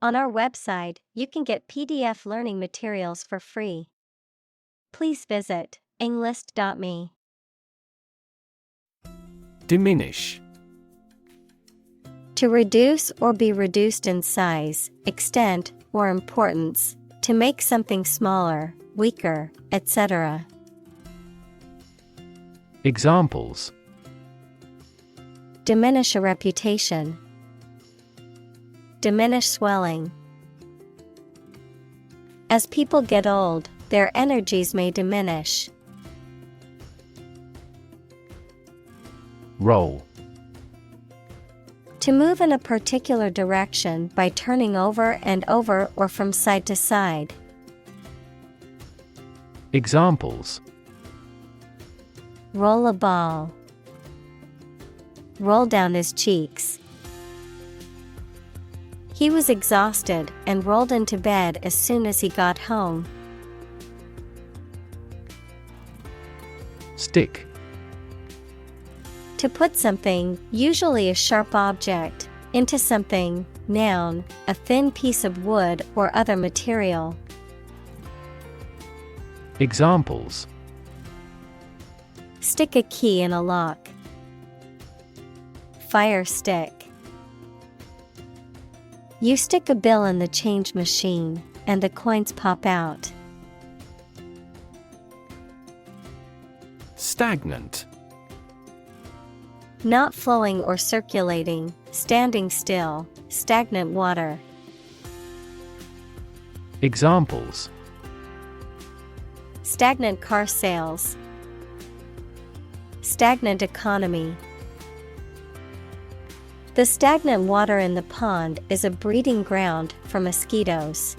On our website, you can get PDF learning materials for free. Please visit englist.me. Diminish. To reduce or be reduced in size, extent, or importance, to make something smaller, weaker, etc. Examples: diminish a reputation, diminish swelling. As people get old, their energies may diminish. Roll. To move in a particular direction by turning over and over or from side to side. Examples: roll a ball, roll down his cheeks. He was exhausted and rolled into bed as soon as he got home. Stick. To put something, usually a sharp object, into something, noun, a thin piece of wood or other material. Examples: stick a key in a lock. Fire stick. You stick a bill in the change machine, and the coins pop out. Stagnant. Not flowing or circulating, standing still, stagnant water. Examples: stagnant car sales, stagnant economy. The stagnant water in the pond is a breeding ground for mosquitoes.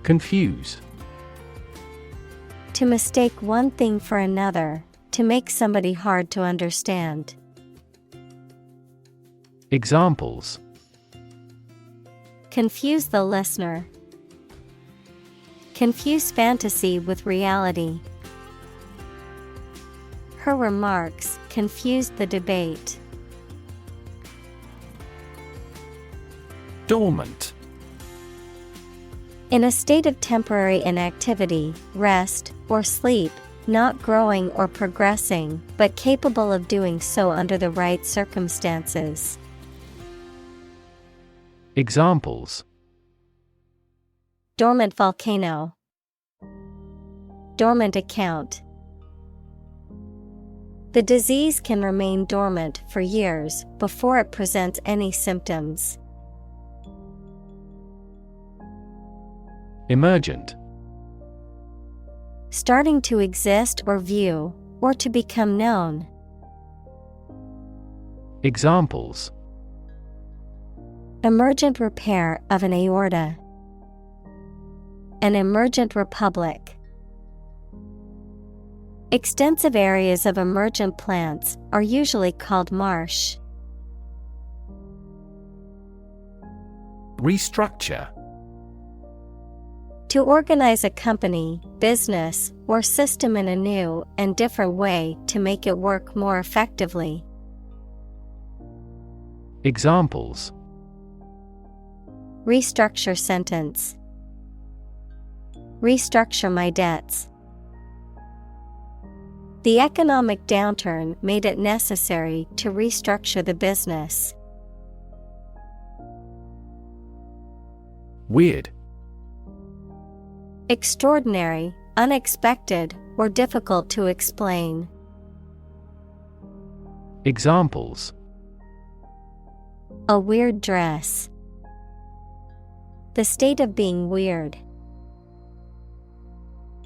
Confuse. To mistake one thing for another, to make somebody hard to understand. Examples: confuse the listener. Confuse fantasy with reality. Her remarks confused the debate. Dormant. In a state of temporary inactivity, rest, or sleep, not growing or progressing, but capable of doing so under the right circumstances. Examples: dormant volcano, dormant account. The disease can remain dormant for years before it presents any symptoms. Emergent. Starting to exist or view, or to become known. Examples: emergent repair of an aorta. An emergent republic. Extensive areas of emergent plants are usually called marsh. Restructure. To organize a company, business, or system in a new and different way to make it work more effectively. Examples: restructure sentence. Restructure my debts. The economic downturn made it necessary to restructure the business. Weird. Extraordinary, unexpected, or difficult to explain. Examples: a weird dress. The state of being weird.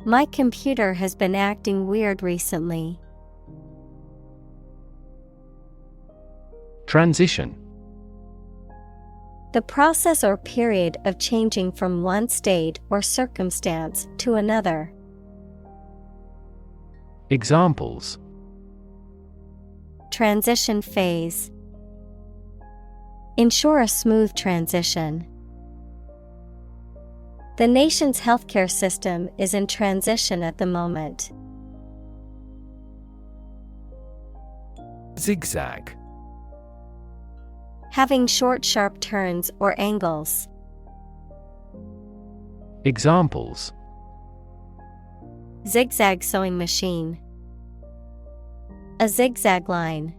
My computer has been acting weird recently. Transition. The process or period of changing from one state or circumstance to another. Examples: transition phase. Ensure a smooth transition. The nation's healthcare system is in transition at the moment. ZigZag. Having short, sharp turns or angles. Examples: Zigzag sewing machine. A zigzag line.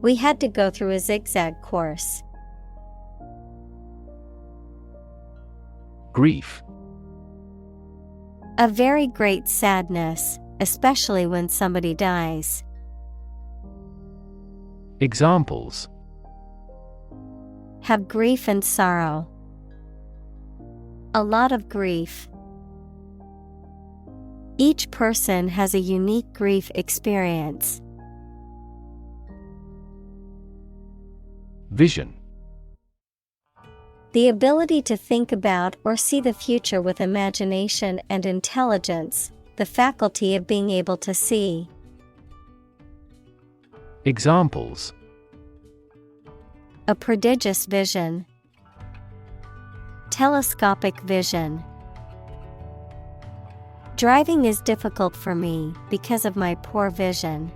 We had to go through a zigzag course. Grief. A very great sadness, especially when somebody dies. Examples: Have grief and sorrow. A lot of grief. Each person has a unique grief experience. Vision. The ability to think about or see the future with imagination and intelligence, the faculty of being able to see. Examples: A prodigious vision. Telescopic vision. Driving is difficult for me because of my poor vision.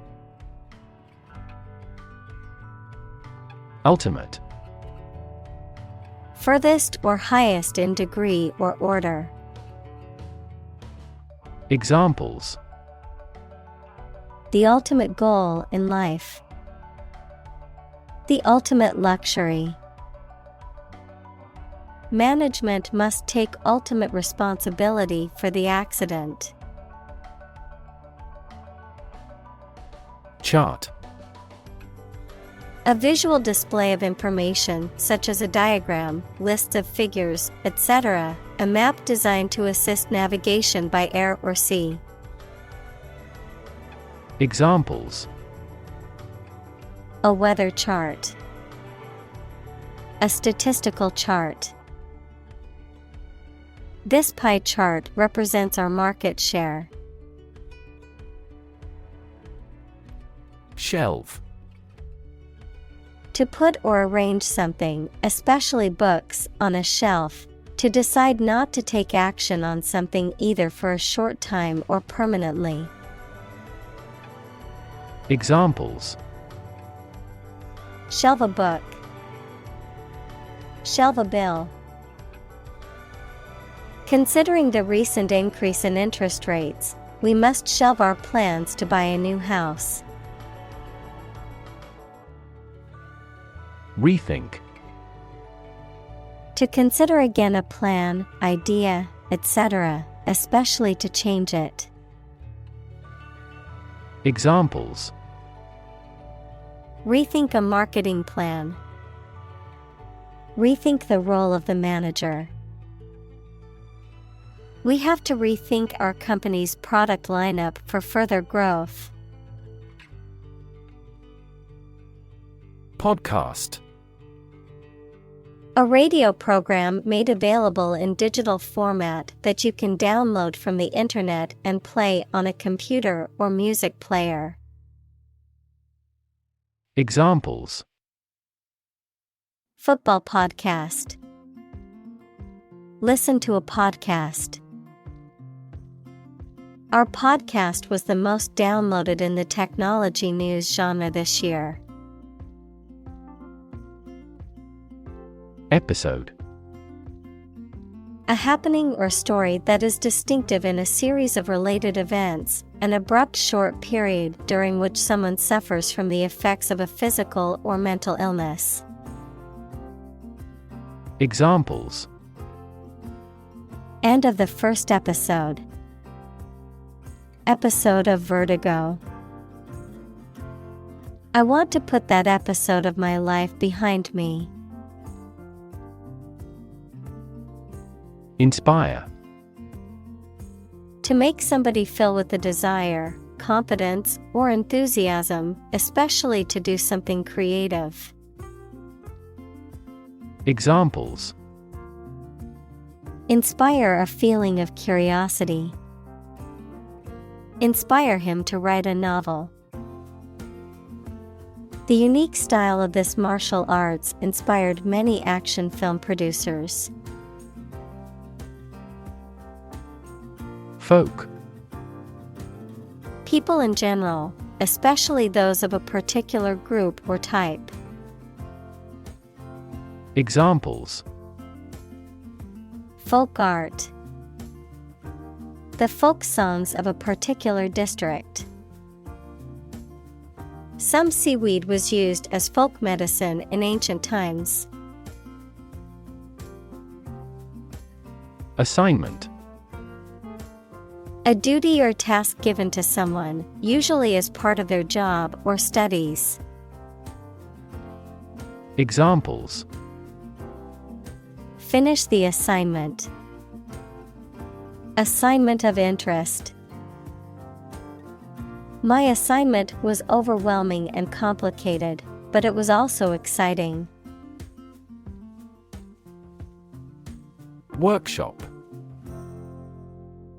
Ultimate. Furthest or highest in degree or order. Examples: The ultimate goal in life. The ultimate luxury. Management must take ultimate responsibility for the accident. Chart. A visual display of information such as a diagram, lists of figures, etc., a map designed to assist navigation by air or sea. Examples: A weather chart. A statistical chart. This pie chart represents our market share. Shelve. To put or arrange something, especially books, on a shelf. To decide not to take action on something either for a short time or permanently. Examples: Shelve a book. Shelve a bill. Considering the recent increase in interest rates, we must shelve our plans to buy a new house. Rethink. To consider again a plan, idea, etc., especially to change it. Examples: Rethink a marketing plan. Rethink the role of the manager. We have to rethink our company's product lineup for further growth. Podcast. A radio program made available in digital format that you can download from the internet and play on a computer or music player. Examples: Football podcast. Listen to a podcast. Our podcast was the most downloaded in the technology news genre this year. Episode. A happening or story that is distinctive in a series of related events, an abrupt short period during which someone suffers from the effects of a physical or mental illness. Examples: End of the first episode. Episode of Vertigo. I want to put that episode of my life behind me. Inspire. To make somebody feel with the desire, confidence, or enthusiasm, especially to do something creative. Examples: Inspire a feeling of curiosity. Inspire him to write a novel. The unique style of this martial arts inspired many action film producers. Folk. People in general, especially those of a particular group or type. Examples: folk art. The folk songs of a particular district. Some seaweed was used as folk medicine in ancient times. Assignment: A duty or task given to someone, usually as part of their job or studies. Examples: Finish the assignment. Assignment of interest. My assignment was overwhelming and complicated, but it was also exciting. Workshop: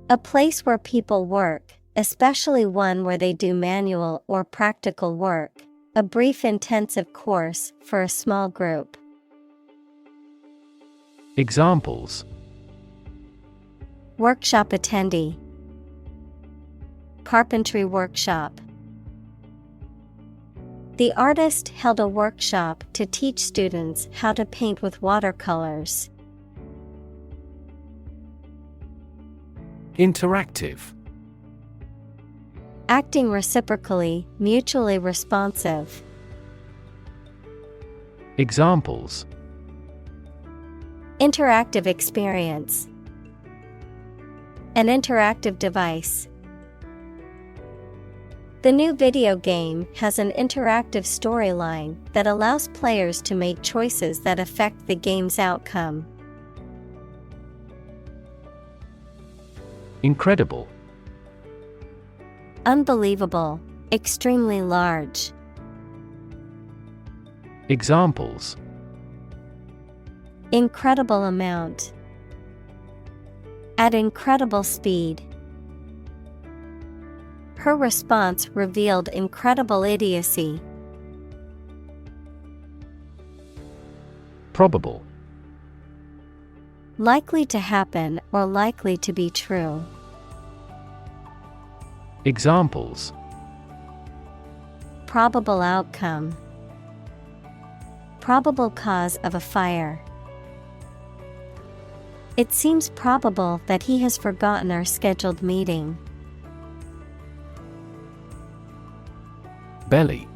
A place where people work, especially one where they do manual or practical work. A brief intensive course for a small group. Examples: Workshop attendee. Carpentry workshop. The artist held a workshop to teach students how to paint with watercolors. Interactive: Acting reciprocally, mutually responsive. Examples: Interactive experience. An interactive device. The new video game has an interactive storyline that allows players to make choices that affect the game's outcome. Incredible: Unbelievable, extremely large. Examples: Incredible amount. At incredible speed. Her response revealed incredible idiocy. Probable: Likely to happen or likely to be true. Examples: Probable outcome. Probable cause of a fire. It seems probable that he has forgotten our scheduled meeting. Belly: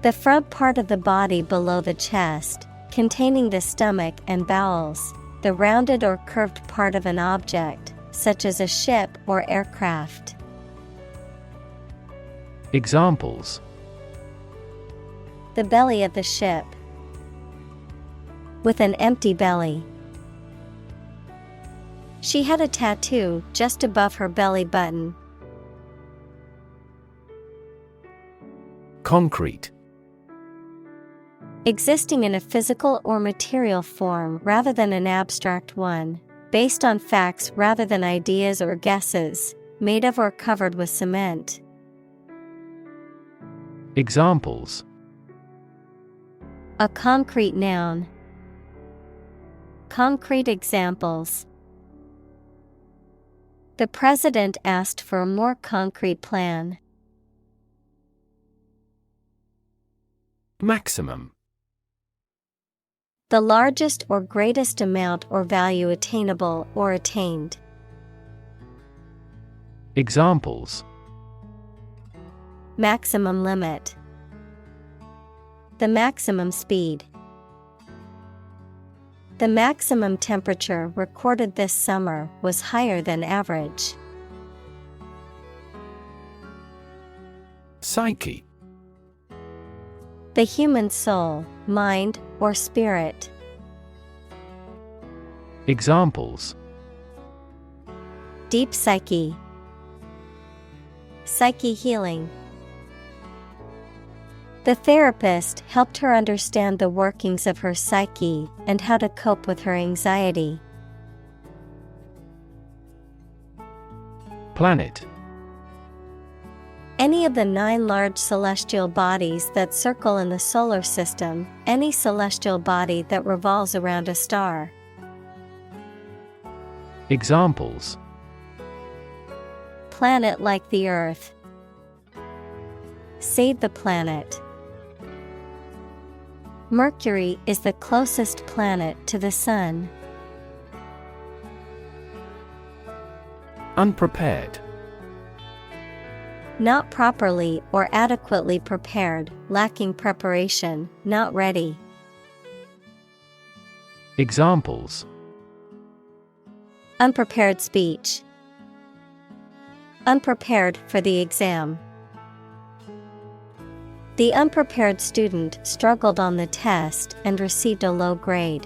The front part of the body below the chest, containing the stomach and bowels, the rounded or curved part of an object, such as a ship or aircraft. Examples: The belly of the ship. With an empty belly. She had a tattoo just above her belly button. Concrete: Existing in a physical or material form rather than an abstract one, based on facts rather than ideas or guesses, made of or covered with cement. Examples: A concrete noun. Concrete examples. The president asked for a more concrete plan. Maximum: The largest or greatest amount or value attainable or attained. Examples: Maximum limit. The maximum speed. The maximum temperature recorded this summer was higher than average. Psyche: The human soul, mind, or spirit. Examples: Deep psyche. Psyche healing. The therapist helped her understand the workings of her psyche and how to cope with her anxiety. Planet: Any of the 9 large celestial bodies that circle in the solar system, any celestial body that revolves around a star. Examples: Planet like the Earth. Save the planet. Mercury is the closest planet to the Sun. Unprepared. Not properly or adequately prepared, lacking preparation, not ready. Examples: Unprepared speech. Unprepared for the exam. The unprepared student struggled on the test and received a low grade.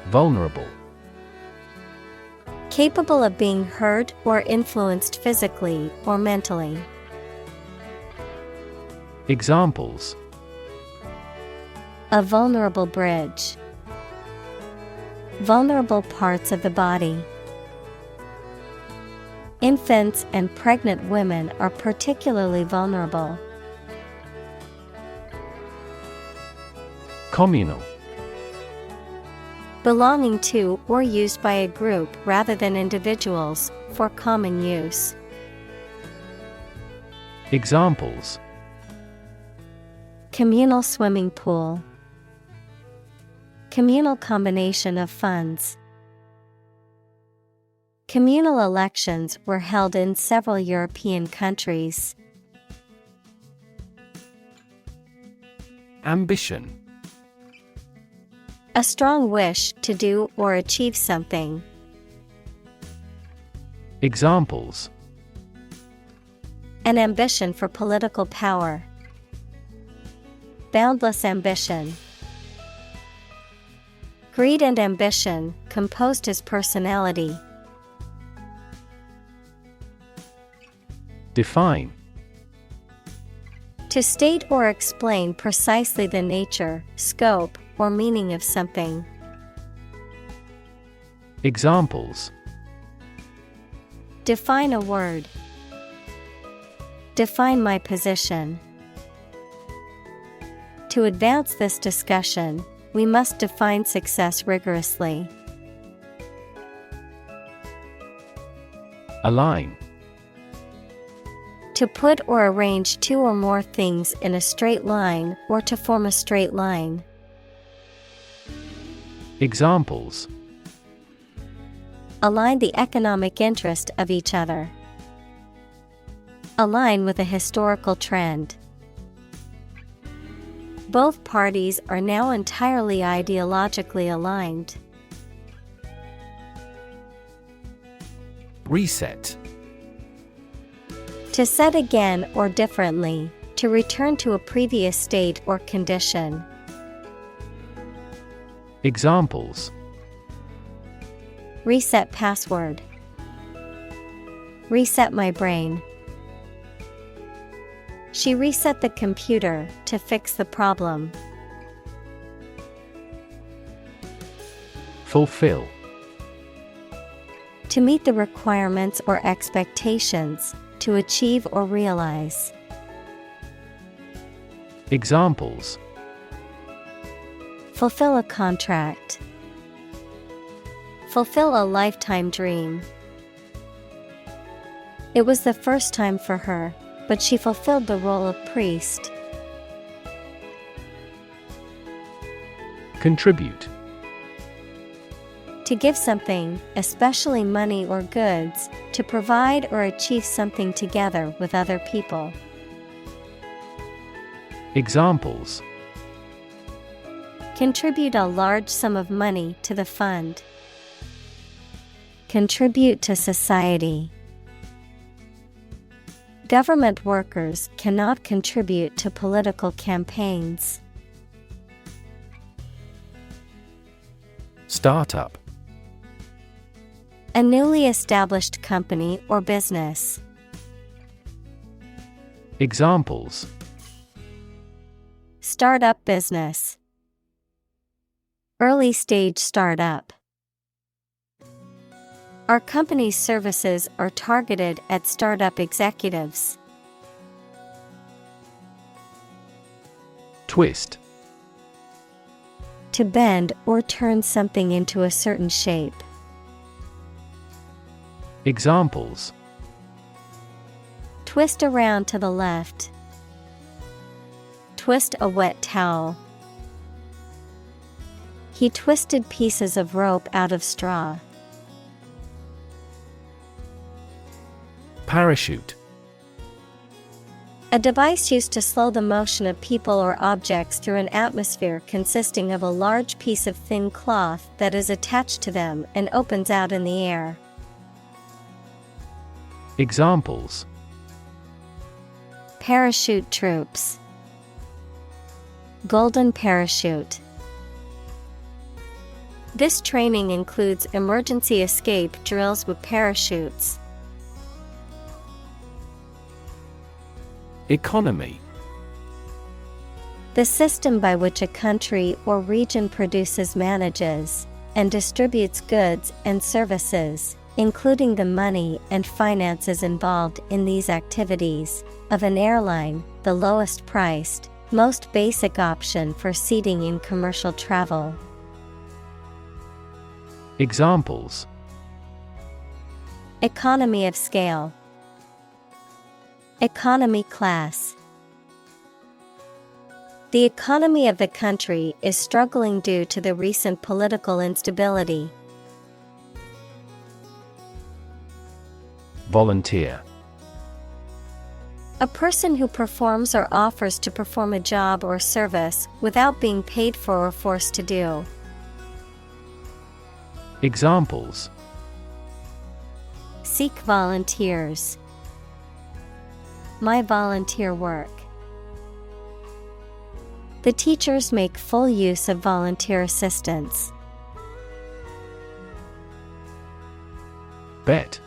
Vulnerable. Capable of being hurt or influenced physically or mentally. Examples: A vulnerable bridge. Vulnerable parts of the body. Infants and pregnant women are particularly vulnerable. Communal. Belonging to or used by a group rather than individuals, for common use. Examples: Communal swimming pool. Communal combination of funds. Communal elections were held in several European countries. Ambition. A strong wish to do or achieve something. Examples: An ambition for political power. Boundless ambition. Greed and ambition composed his personality. Define. To state or explain precisely the nature, scope, or meaning of something. Examples: Define a word. Define my position. To advance this discussion, we must define success rigorously. Align. To put or arrange two or more things in a straight line or to form a straight line. Examples: Align the economic interest of each other. Align with a historical trend. Both parties are now entirely ideologically aligned. Reset. To set again or differently, to return to a previous state or condition. Examples: Reset password. Reset my brain. She reset the computer to fix the problem. Fulfill. To meet the requirements or expectations, to achieve or realize. Examples: Fulfill a contract. Fulfill a lifetime dream. It was the first time for her, but she fulfilled the role of priest. Contribute. To give something, especially money or goods, to provide or achieve something together with other people. Examples: Contribute a large sum of money to the fund. Contribute to society. Government workers cannot contribute to political campaigns. Startup. A newly established company or business. Examples: Startup business. Early stage startup. Our company's services are targeted at startup executives. Twist. To bend or turn something into a certain shape. Examples: Twist around to the left. Twist a wet towel. He twisted pieces of rope out of straw. Parachute. A device used to slow the motion of people or objects through an atmosphere consisting of a large piece of thin cloth that is attached to them and opens out in the air. Examples: Parachute troops. Golden parachute. This training includes emergency escape drills with parachutes. Economy. The system by which a country or region produces, manages, and distributes goods and services, including the money and finances involved in these activities, of an airline, the lowest priced, most basic option for seating in commercial travel. Examples: Economy of scale. Economy class. The economy of the country is struggling due to the recent political instability. Volunteer. A person who performs or offers to perform a job or service without being paid for or forced to do. Examples: Seek volunteers. My volunteer work. The teachers make full use of volunteer assistance. Bet.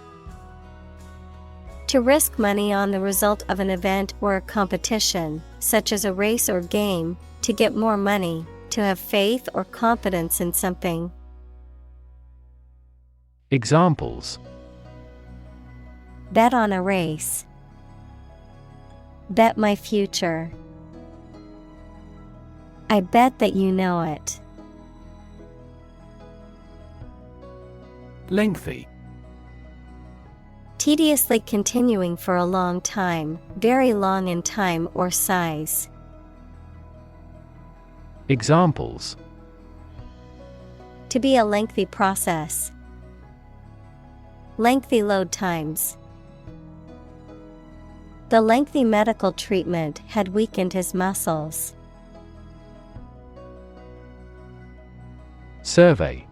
To risk money on the result of an event or a competition, such as a race or game, to get more money, to have faith or confidence in something. Examples: Bet on a race. Bet my future. I bet that you know it. Lengthy. Tediously continuing for a long time, very long in time or size. Examples: To be a lengthy process. Lengthy load times. The lengthy medical treatment had weakened his muscles. Survey.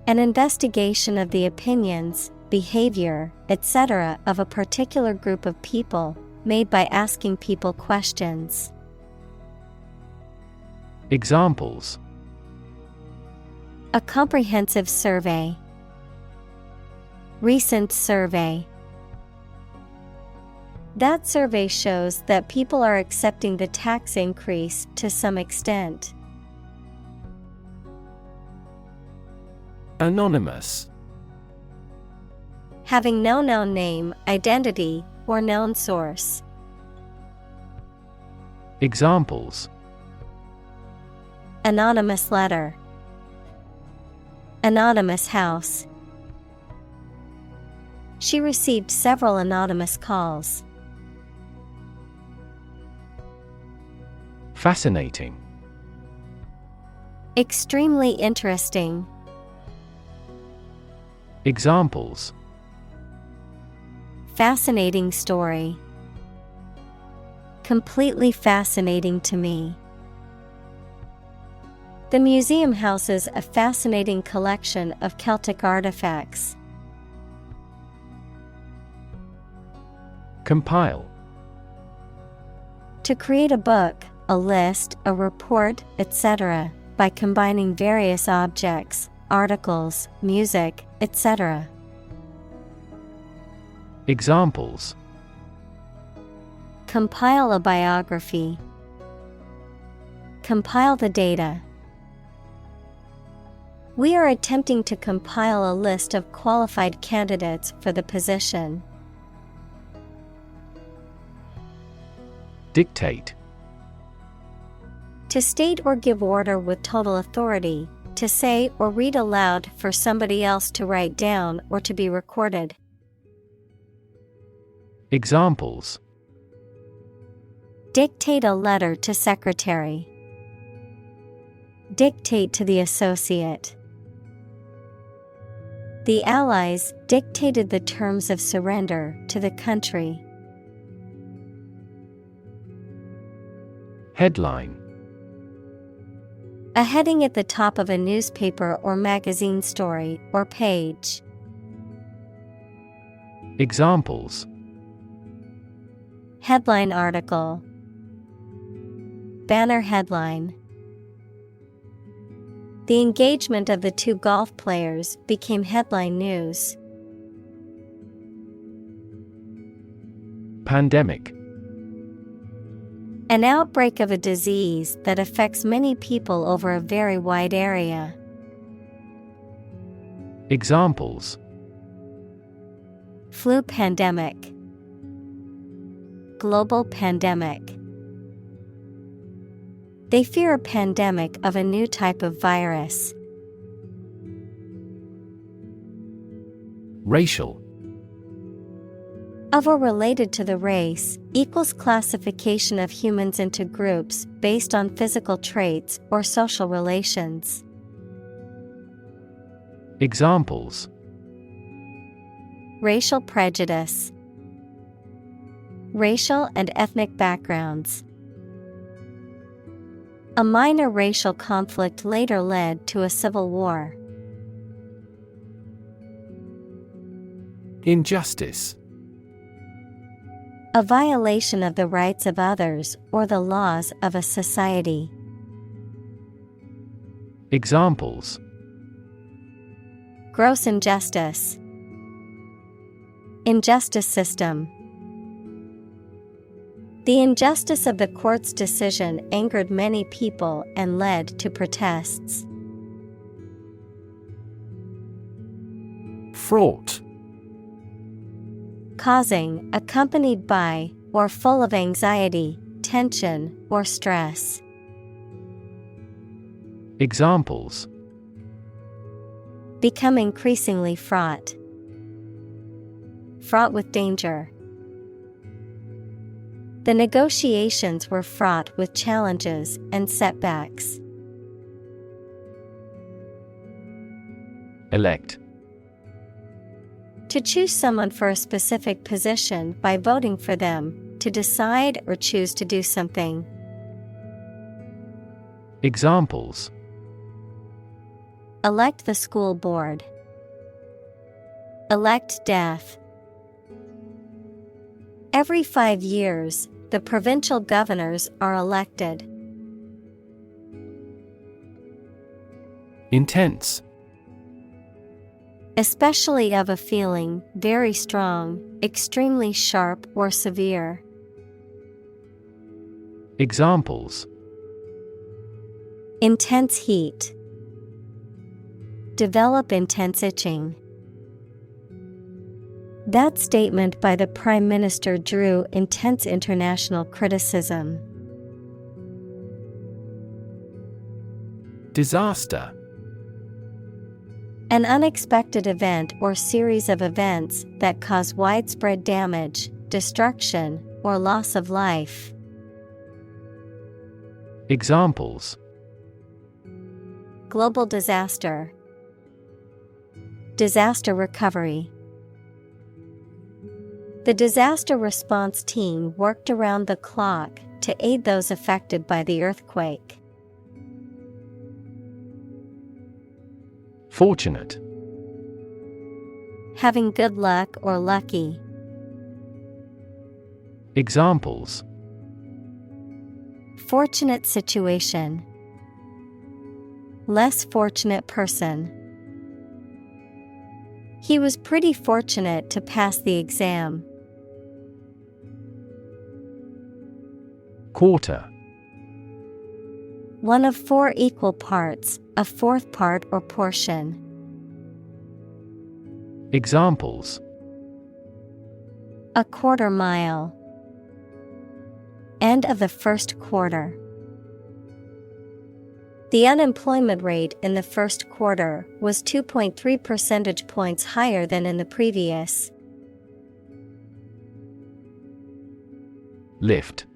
An investigation of the opinions, behavior, etc. of a particular group of people, made by asking people questions. Examples: A comprehensive survey. Recent survey. That survey shows that people are accepting the tax increase to some extent. Anonymous. Having no known name, identity, or known source. Examples: Anonymous letter. Anonymous house. She received several anonymous calls. Fascinating. Extremely interesting. Examples: Fascinating story. Completely fascinating to me. The museum houses a fascinating collection of Celtic artifacts. Compile. To create a book, a list, a report, etc., by combining various objects, articles, music, etc. Examples: Compile a biography. Compile the data. We are attempting to compile a list of qualified candidates for the position. Dictate. To state or give order with total authority, to say or read aloud for somebody else to write down or to be recorded. Examples: Dictate a letter to secretary. Dictate to the associate. The Allies dictated the terms of surrender to the country. Headline: A heading at the top of a newspaper or magazine story or page. Examples: Headline article. Banner headline. The engagement of the two golf players became headline news. Pandemic: An outbreak of a disease that affects many people over a very wide area. Examples: Flu pandemic. Global pandemic. They fear a pandemic of a new type of virus. Racial: Of or related to the race, equals classification of humans into groups based on physical traits or social relations. Examples: Racial prejudice. Racial and ethnic backgrounds. A minor racial conflict later led to a civil war. Injustice: A violation of the rights of others or the laws of a society. Examples: Gross injustice. Injustice system. The injustice of the court's decision angered many people and led to protests. Fraught: Causing, accompanied by, or full of anxiety, tension, or stress. Examples: Become increasingly fraught. Fraught with danger. The negotiations were fraught with challenges and setbacks. Elect: To choose someone for a specific position by voting for them, to decide or choose to do something. Examples: Elect the school board. Elect death. Every 5 years, the provincial governors are elected. Intense: Especially of a feeling, very strong, extremely sharp or severe. Examples: Intense heat. Develop intense itching. That statement by the Prime Minister drew intense international criticism. Disaster: An unexpected event or series of events that cause widespread damage, destruction, or loss of life. Examples: Global disaster. Disaster recovery. The disaster response team worked around the clock to aid those affected by the earthquake. Fortunate: Having good luck or lucky. Examples: Fortunate situation. Less fortunate person. He was pretty fortunate to pass the exam. Quarter: One of 4 equal parts, a fourth part or portion. Examples: A quarter mile. End of the first quarter. The unemployment rate in the first quarter was 2.3 percentage points higher than in the previous. Lift: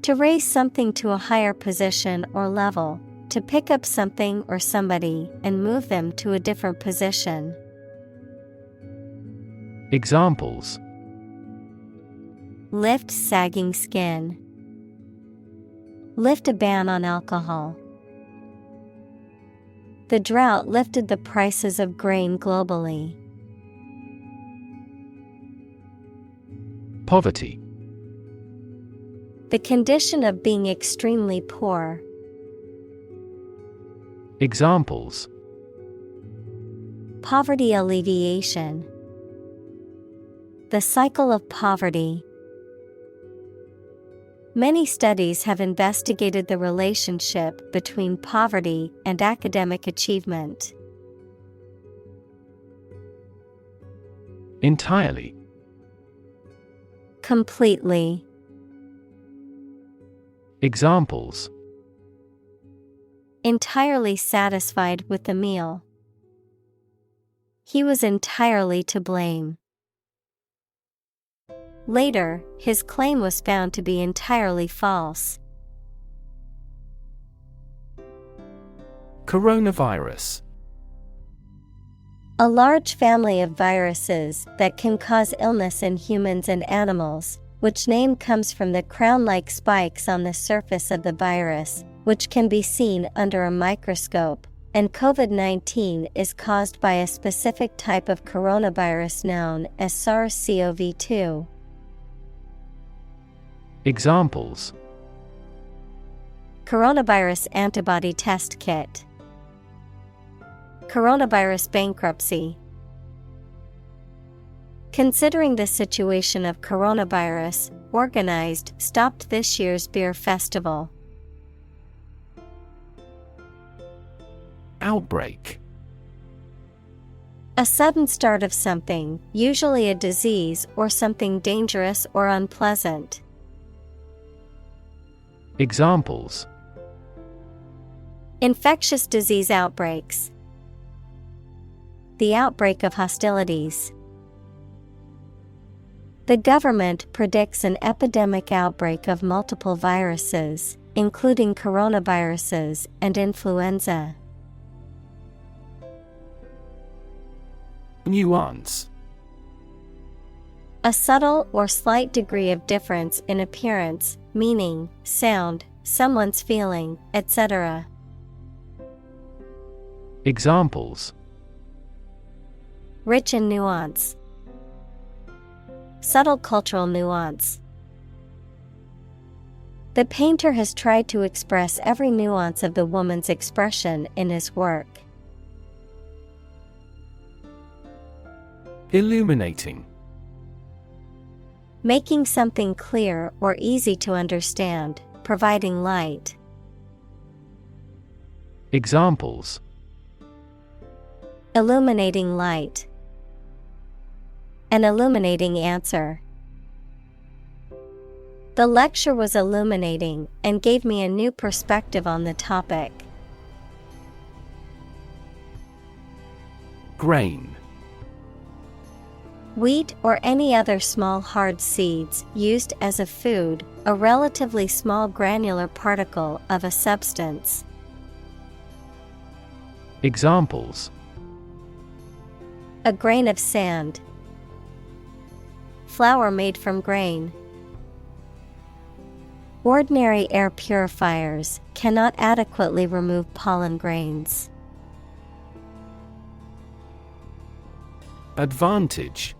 To raise something to a higher position or level, to pick up something or somebody and move them to a different position. Examples: Lift sagging skin. Lift a ban on alcohol. The drought lifted the prices of grain globally. Poverty. The condition of being extremely poor. Examples: Poverty alleviation. The cycle of poverty. Many studies have investigated the relationship between poverty and academic achievement. Entirely. Completely. Examples: Entirely satisfied with the meal. He was entirely to blame. Later, his claim was found to be entirely false. Coronavirus. A large family of viruses that can cause illness in humans and animals, which name comes from the crown-like spikes on the surface of the virus, which can be seen under a microscope, and COVID-19 is caused by a specific type of coronavirus known as SARS-CoV-2. Examples: Coronavirus antibody test kit. Coronavirus bankruptcy. Considering the situation of coronavirus, organized stopped this year's beer festival. Outbreak. A sudden start of something, usually a disease or something dangerous or unpleasant. Examples: Infectious disease outbreaks. The outbreak of hostilities. The government predicts an epidemic outbreak of multiple viruses, including coronaviruses and influenza. Nuance. A subtle or slight degree of difference in appearance, meaning, sound, someone's feeling, etc. Examples: Rich in nuance. Subtle cultural nuance. The painter has tried to express every nuance of the woman's expression in his work. Illuminating. Making something clear or easy to understand, providing light. Examples: Illuminating light. An illuminating answer. The lecture was illuminating and gave me a new perspective on the topic. Grain. Wheat or any other small hard seeds used as a food, a relatively small granular particle of a substance. Examples: A grain of sand. Flour made from grain. Ordinary air purifiers cannot adequately remove pollen grains. Advantage.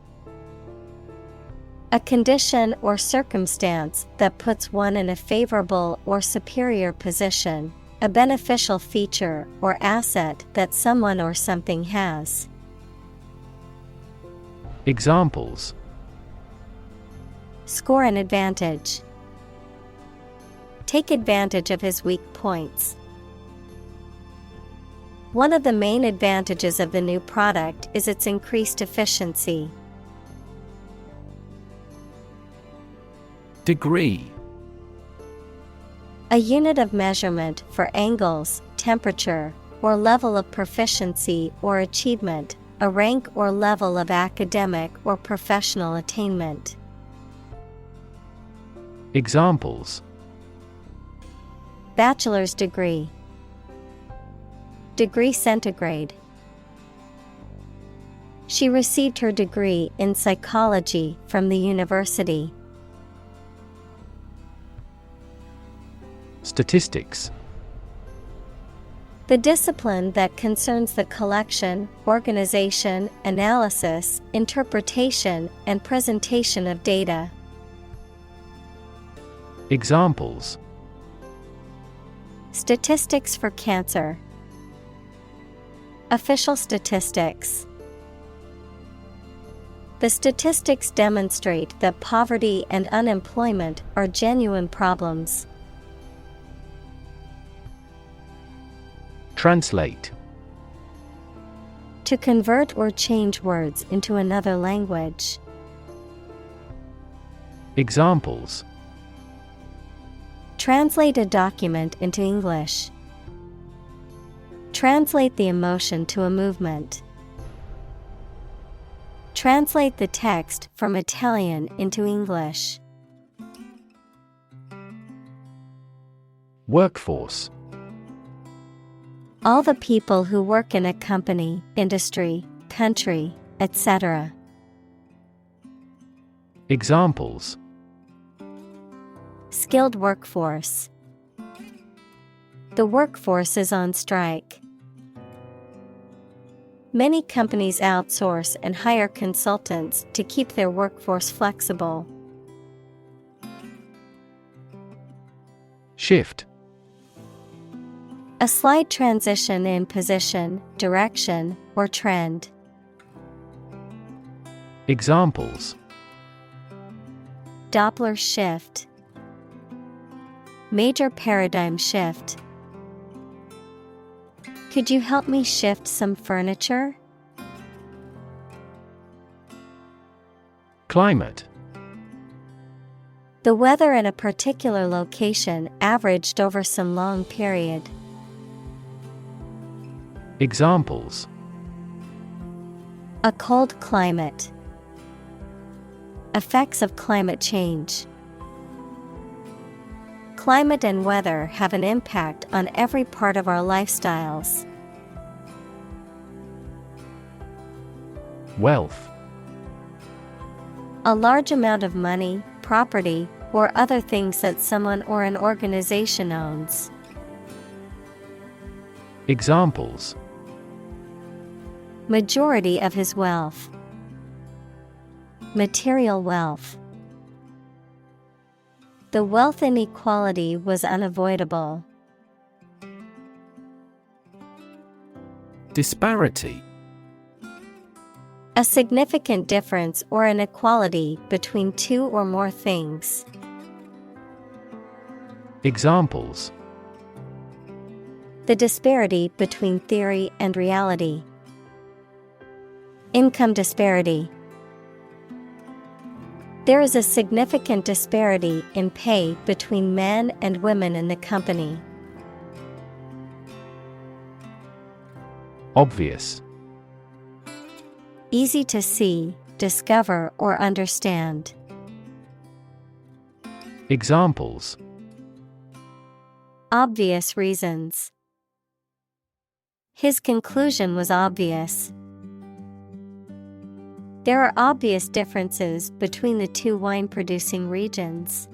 A condition or circumstance that puts one in a favorable or superior position, a beneficial feature or asset that someone or something has. Examples: Score an advantage. Take advantage of his weak points. One of the main advantages of the new product is its increased efficiency. Degree. A unit of measurement for angles, temperature, or level of proficiency or achievement, a rank or level of academic or professional attainment. Examples: Bachelor's degree. Degree centigrade. She received her degree in psychology from the university. Statistics. The discipline that concerns the collection, organization, analysis, interpretation, and presentation of data. Examples. Statistics for cancer. Official statistics. The statistics demonstrate that poverty and unemployment are genuine problems. Translate. To convert or change words into another language. Examples. Translate a document into English. Translate the emotion to a movement. Translate the text from Italian into English. Workforce. All the people who work in a company, industry, country, etc. Examples. Skilled workforce. The workforce is on strike. Many companies outsource and hire consultants to keep their workforce flexible. Shift. A slight transition in position, direction, or trend. Examples. Doppler shift. Major paradigm shift. Could you help me shift some furniture? Climate. The weather in a particular location averaged over some long period. Examples. A cold climate. Effects of climate change. Climate and weather have an impact on every part of our lifestyles. Wealth. A large amount of money, property, or other things that someone or an organization owns. Examples. Majority of his wealth. Material wealth. The wealth inequality was unavoidable. Disparity. A significant difference or inequality between two or more things. Examples. The disparity between theory and reality. Income disparity. There is a significant disparity in pay between men and women in the company. Obvious. Easy to see, discover, or understand. Examples. Obvious reasons. His conclusion was obvious. There are obvious differences between the two wine-producing regions.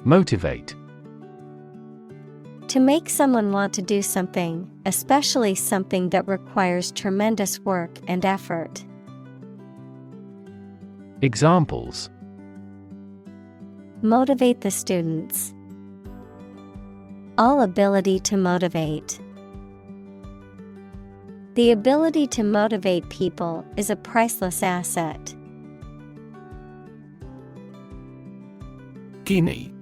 Motivate. To make someone want to do something, especially something that requires tremendous work and effort. Examples. Motivate the students. All ability to motivate. The ability to motivate people is a priceless asset. Guinea.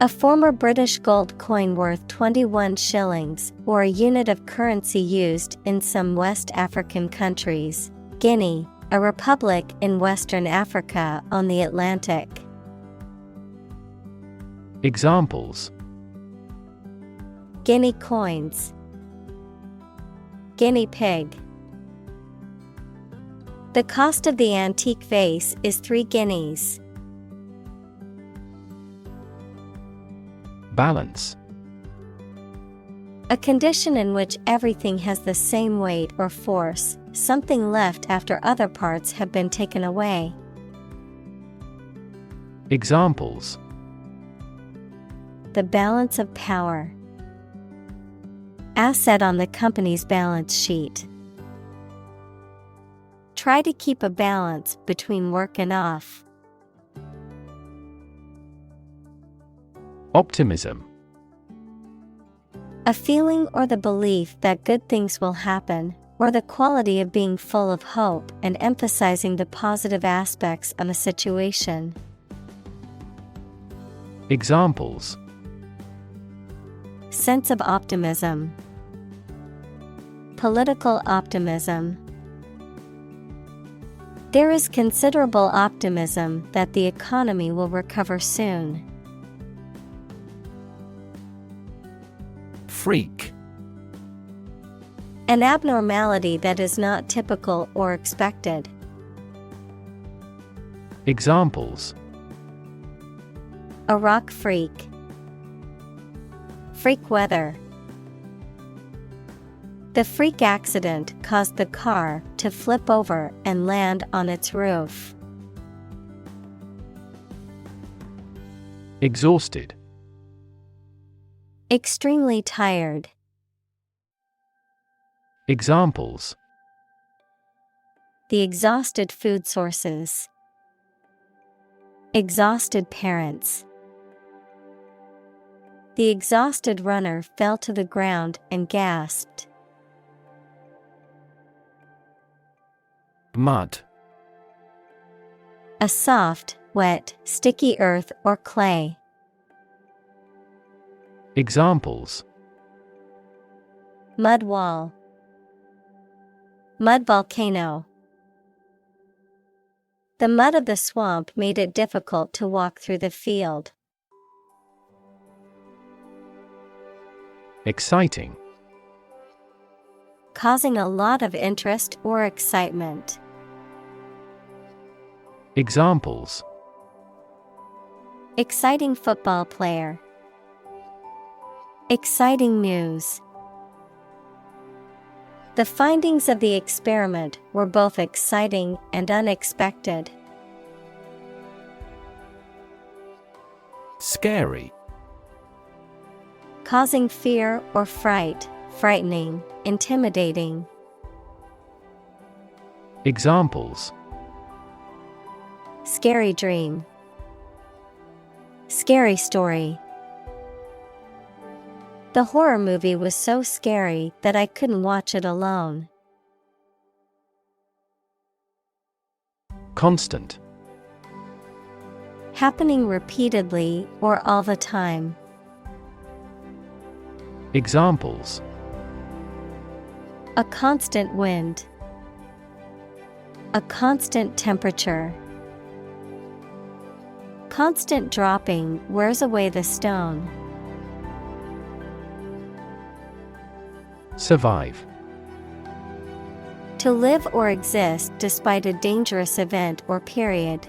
A former British gold coin worth 21 shillings, or a unit of currency used in some West African countries. Guinea, a republic in Western Africa on the Atlantic. Examples. Guinea coins. Guinea pig. The cost of the antique vase is 3 guineas. Balance. A condition in which everything has the same weight or force, something left after other parts have been taken away. Examples: The balance of power. Asset on the company's balance sheet. Try to keep a balance between work and off. Optimism. A feeling or the belief that good things will happen, or the quality of being full of hope and emphasizing the positive aspects of a situation. Examples: Sense of optimism. Political optimism. There is considerable optimism that the economy will recover soon. Freak. An abnormality that is not typical or expected. Examples: A rock freak. Freak weather. The freak accident caused the car to flip over and land on its roof. Exhausted. Extremely tired. Examples: The exhausted food sources. Exhausted parents. The exhausted runner fell to the ground and gasped. Mud. A soft, wet, sticky earth or clay. Examples: Mud wall. Mud volcano. The mud of the swamp made it difficult to walk through the field. Exciting. Causing a lot of interest or excitement. Examples: Exciting football player. Exciting news. The findings of the experiment were both exciting and unexpected. Scary. Causing fear or fright, frightening, intimidating. Examples: Scary dream. Scary story. The horror movie was so scary that I couldn't watch it alone. Constant. Happening repeatedly or all the time. Examples: A constant wind. A constant temperature. Constant dropping wears away the stone. Survive. To live or exist despite a dangerous event or period.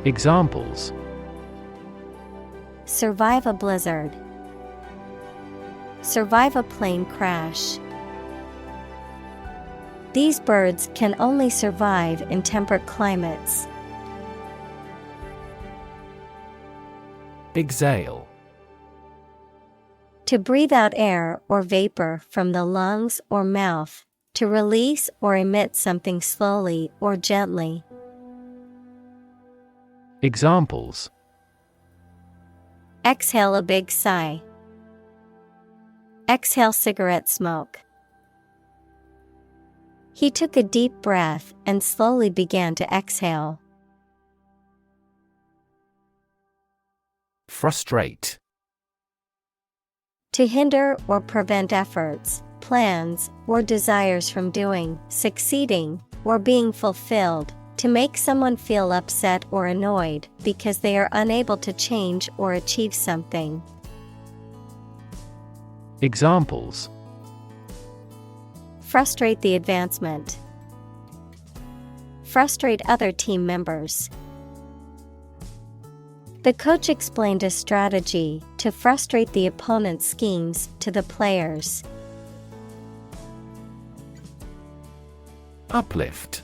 Examples: Survive a blizzard. Survive a plane crash. These birds can only survive in temperate climates. Exhale. To breathe out air or vapor from the lungs or mouth, to release or emit something slowly or gently. Examples: Exhale a big sigh. Exhale cigarette smoke. He took a deep breath and slowly began to exhale. Frustrate. To hinder or prevent efforts, plans, or desires from doing, succeeding, or being fulfilled. To make someone feel upset or annoyed because they are unable to change or achieve something. Examples: Frustrate the advancement. Frustrate other team members. The coach explained a strategy to frustrate the opponent's schemes to the players. Uplift.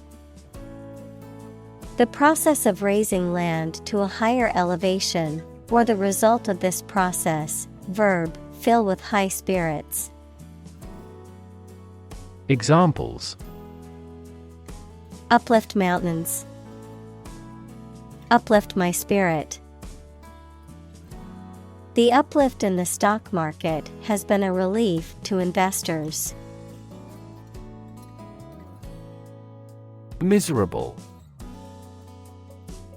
The process of raising land to a higher elevation, or the result of this process. Verb, fill with high spirits. Examples: Uplift mountains. Uplift my spirit. The uplift in the stock market has been a relief to investors. Miserable.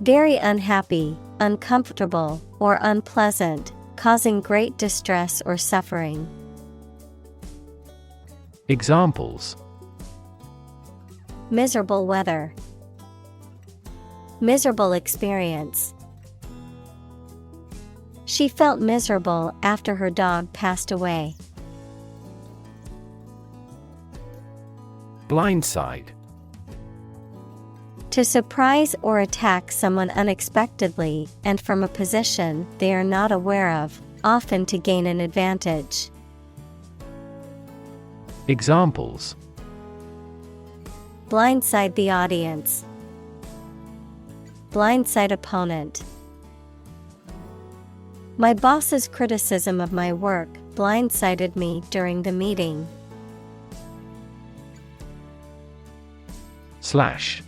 Very unhappy, uncomfortable, or unpleasant, causing great distress or suffering. Examples: Miserable weather. Miserable experience. She felt miserable after her dog passed away. Blindside. To surprise or attack someone unexpectedly and from a position they are not aware of, often to gain an advantage. Examples: Blindside the audience. Blindside opponent. My boss's criticism of my work blindsided me during the meeting. Slash.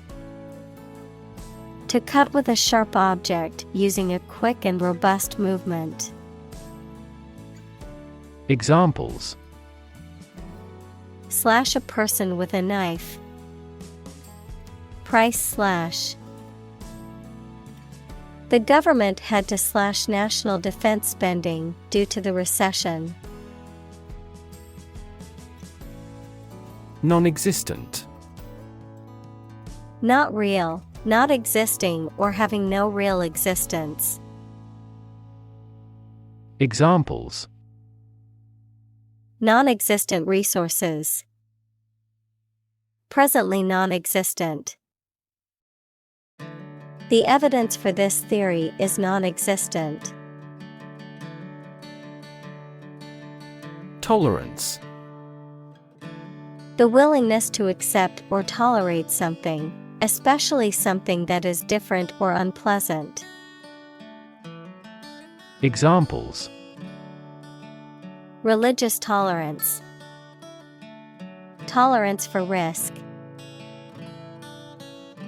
To cut with a sharp object using a quick and robust movement. Examples: Slash a person with a knife. Price slash. The government had to slash national defense spending due to the recession. Non-existent. Not real, not existing or having no real existence. Examples: Non-existent resources. Presently non-existent. The evidence for this theory is non-existent. Tolerance. The willingness to accept or tolerate something, especially something that is different or unpleasant. Examples: Religious tolerance. Tolerance for risk.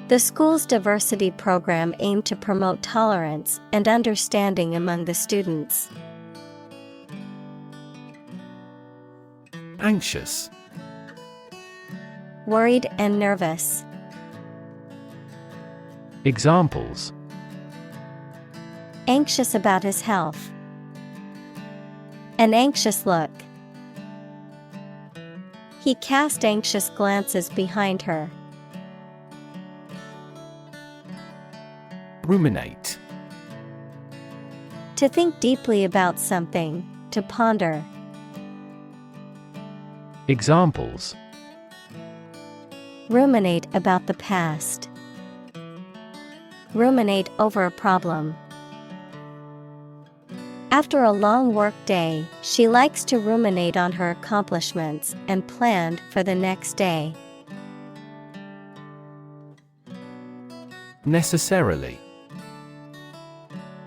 The school's diversity program aimed to promote tolerance and understanding among the students. Anxious. Worried and nervous. Examples: Anxious about his health. An anxious look. He cast anxious glances behind her. Ruminate. To think deeply about something, to ponder. Examples: Ruminate about the past. Ruminate over a problem. After a long work day, she likes to ruminate on her accomplishments and plan for the next day. Necessarily.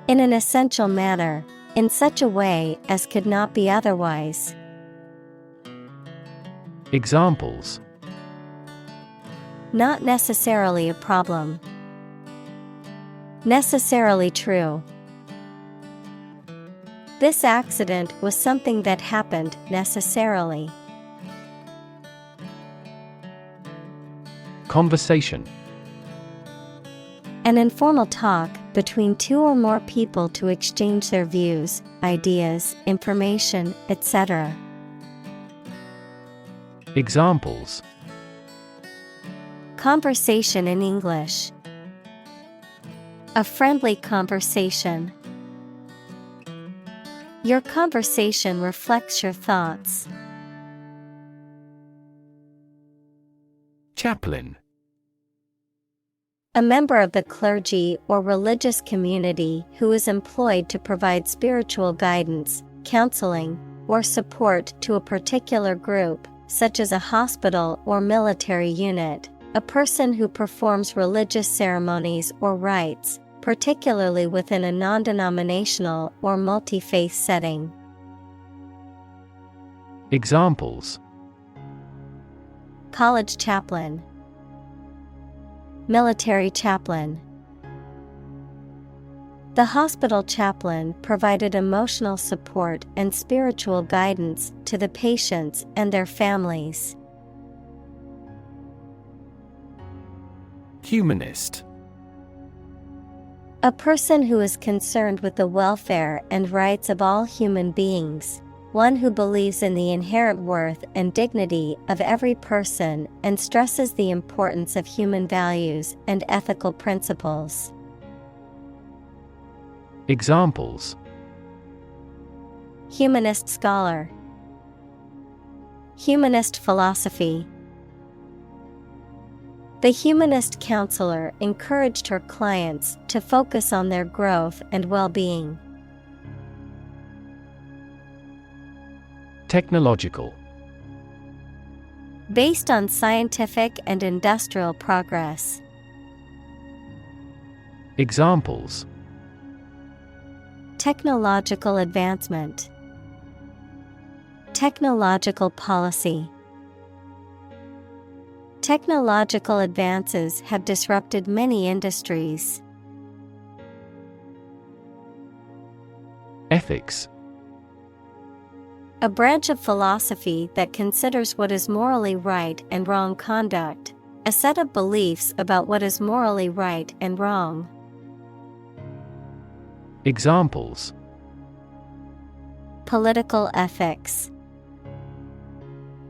In an essential manner, in such a way as could not be otherwise. Examples: Not necessarily a problem. Necessarily true. This accident was something that happened necessarily. Conversation. An informal talk between two or more people to exchange their views, ideas, information, etc. Examples: Conversation in English. A friendly conversation. Your conversation reflects your thoughts. Chaplain. A member of the clergy or religious community who is employed to provide spiritual guidance, counseling, or support to a particular group, such as a hospital or military unit. A person who performs religious ceremonies or rites, particularly within a non-denominational or multi-faith setting. Examples: College chaplain, military chaplain. The hospital chaplain provided emotional support and spiritual guidance to the patients and their families. Humanist. A person who is concerned with the welfare and rights of all human beings, one who believes in the inherent worth and dignity of every person and stresses the importance of human values and ethical principles. Examples: Humanist scholar, humanist philosophy. The humanist counselor encouraged her clients to focus on their growth and well-being. Technological. Based on scientific and industrial progress. Examples: Technological advancement, technological policy. Technological advances have disrupted many industries. Ethics. A branch of philosophy that considers what is morally right and wrong conduct, a set of beliefs about what is morally right and wrong. Examples: Political ethics,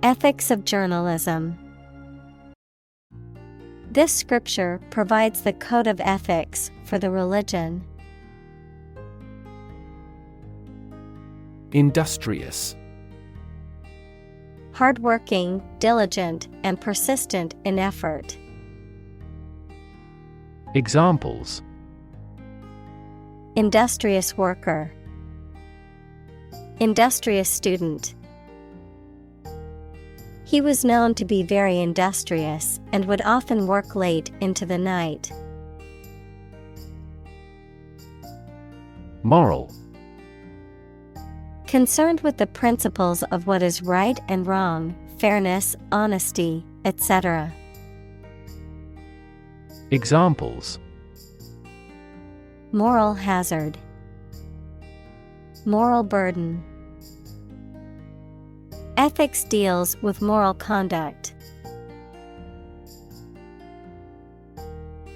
ethics of journalism. This scripture provides the code of ethics for the religion. Industrious. Hardworking, diligent, and persistent in effort. Examples: Industrious worker, industrious student. He was known to be very industrious and would often work late into the night. Moral. Concerned with the principles of what is right and wrong, fairness, honesty, etc. Examples: Moral hazard, moral burden. Ethics deals with moral conduct.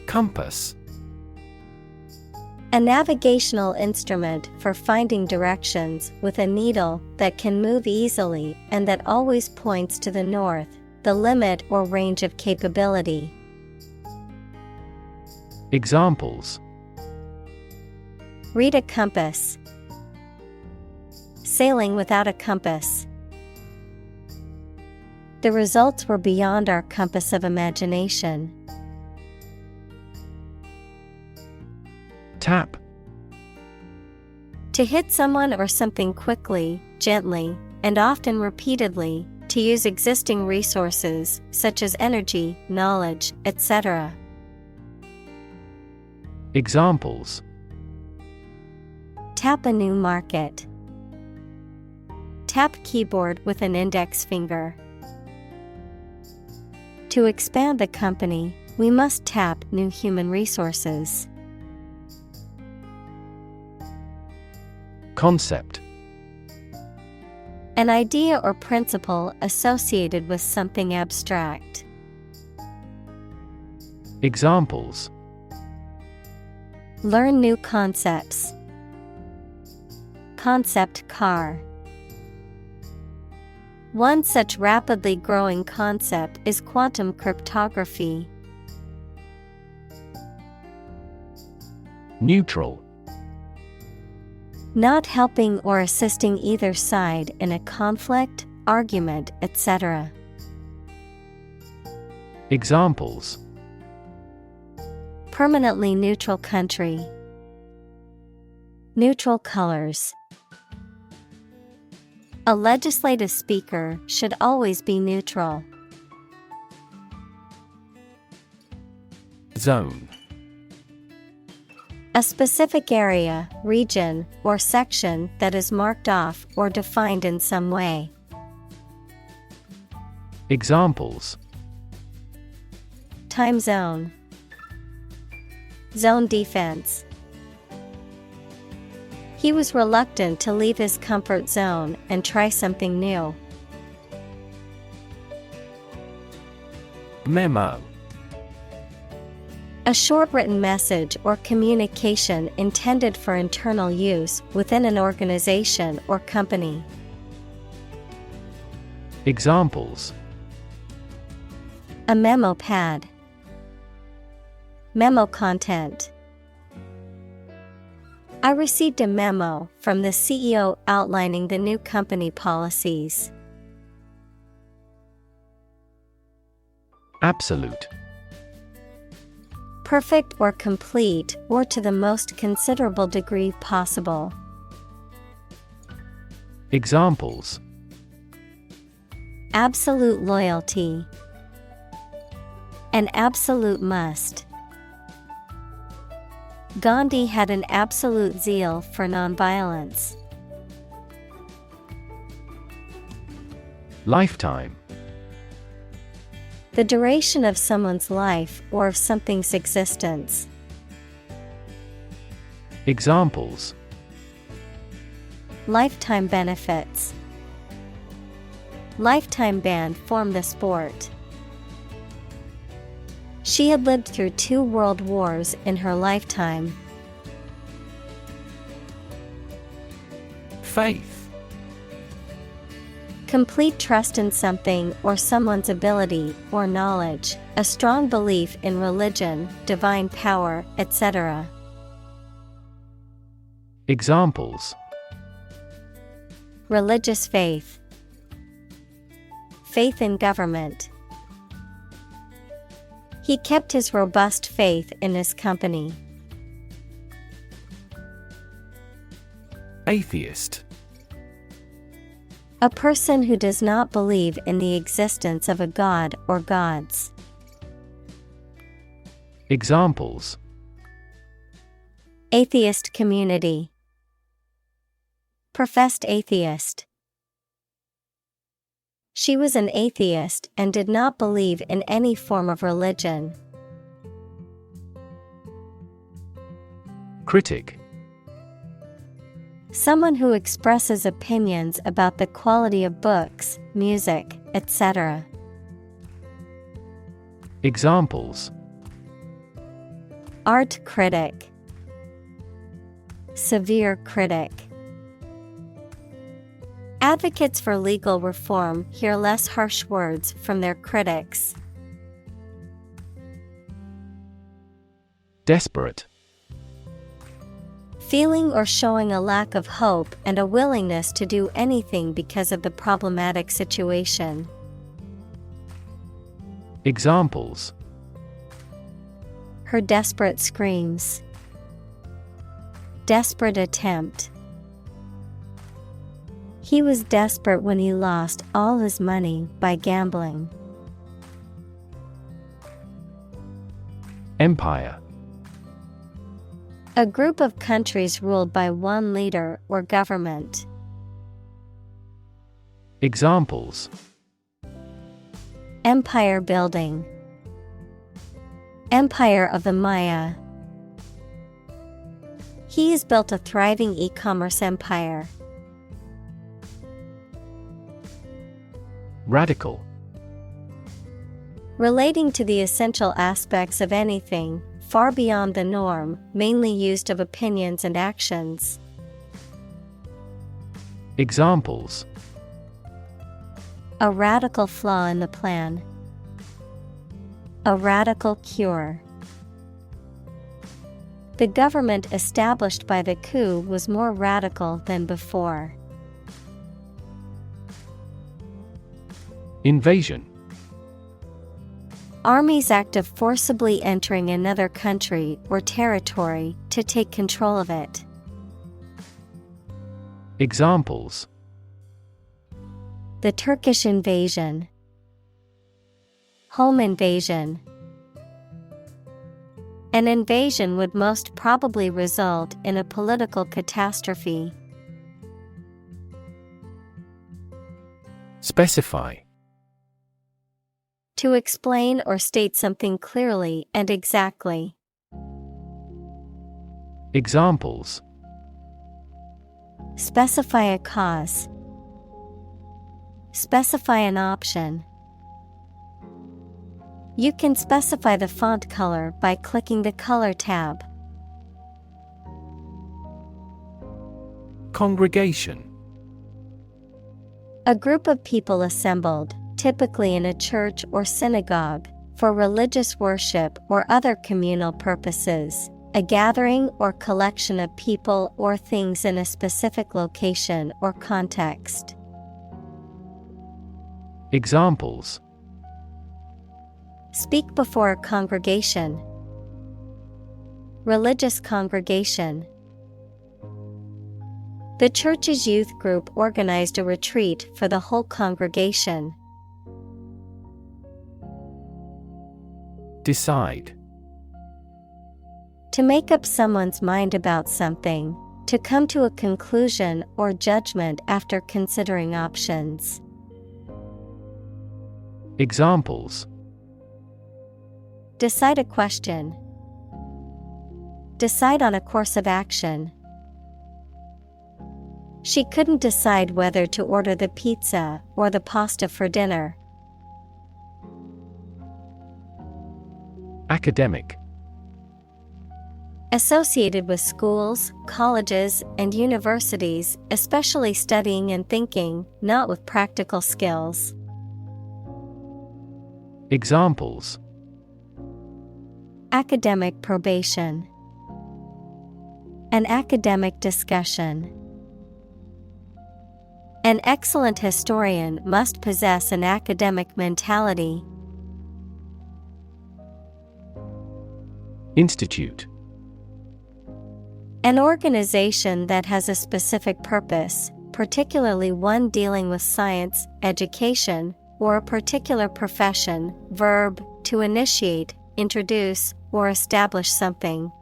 Compass. A navigational instrument for finding directions with a needle that can move easily and that always points to the north, the limit or range of capability. Examples: Read a compass, sailing without a compass. The results were beyond our compass of imagination. Tap. To hit someone or something quickly, gently, and often repeatedly, to use existing resources, such as energy, knowledge, etc. Examples: Tap a new market. Tap keyboard with an index finger. To expand the company, we must tap new human resources. Concept. An idea or principle associated with something abstract. Examples: Learn new concepts. Concept car. One such rapidly growing concept is quantum cryptography. Neutral. Not helping or assisting either side in a conflict, argument, etc. Examples: permanently neutral country. Neutral colors. A legislative speaker should always be neutral. Zone. A specific area, region, or section that is marked off or defined in some way. Examples: Time zone. Zone defense. He was reluctant to leave his comfort zone and try something new. Memo. A short written message or communication intended for internal use within an organization or company. Examples: A memo pad. Memo content. I received a memo from the CEO outlining the new company policies. Absolute. Perfect or complete, or to the most considerable degree possible. Examples: Absolute loyalty. An absolute must. Gandhi had an absolute zeal for nonviolence. Lifetime. The duration of someone's life or of something's existence. Examples: Lifetime benefits. Lifetime ban formed the sport. She had lived through 2 world wars in her lifetime. Faith. Complete trust in something or someone's ability or knowledge, a strong belief in religion, divine power, etc. Examples: Religious faith. Faith in government. He kept his robust faith in his company. Atheist. A person who does not believe in the existence of a god or gods. Examples: Atheist community. Professed atheist. She was an atheist and did not believe in any form of religion. Critic. Someone who expresses opinions about the quality of books, music, etc. Examples: Art critic. Severe critic. Advocates for legal reform hear less harsh words from their critics. Desperate. Feeling or showing a lack of hope and a willingness to do anything because of the problematic situation. Examples: Her desperate screams. Desperate attempt. He was desperate when he lost all his money by gambling. Empire. A group of countries ruled by one leader or government. Examples: Empire building. Empire of the Maya. He has built a thriving e-commerce empire. Radical. Relating to the essential aspects of anything, far beyond the norm, mainly used of opinions and actions. Examples: A radical flaw in the plan. A radical cure. The government established by the coup was more radical than before. Invasion. Armies act of forcibly entering another country or territory to take control of it. Examples: The Turkish invasion. Home invasion. An invasion would most probably result in a political catastrophe. Specify. To explain or state something clearly and exactly. Examples: Specify a cause. Specify an option. You can specify the font color by clicking the Color tab. Congregation. A group of people assembled, typically in a church or synagogue, for religious worship or other communal purposes, a gathering or collection of people or things in a specific location or context. Examples: Speak before a congregation. Religious congregation. The church's youth group organized a retreat for the whole congregation. Decide. To make up someone's mind about something, to come to a conclusion or judgment after considering options. Examples: Decide a question. Decide on a course of action. She couldn't decide whether to order the pizza or the pasta for dinner. Academic. Associated with schools, colleges, and universities, especially studying and thinking, not with practical skills. Examples: Academic probation. An academic discussion. An excellent historian must possess an academic mentality. Institute. An organization that has a specific purpose, particularly one dealing with science, education, or a particular profession. Verb, to initiate, introduce, or establish something.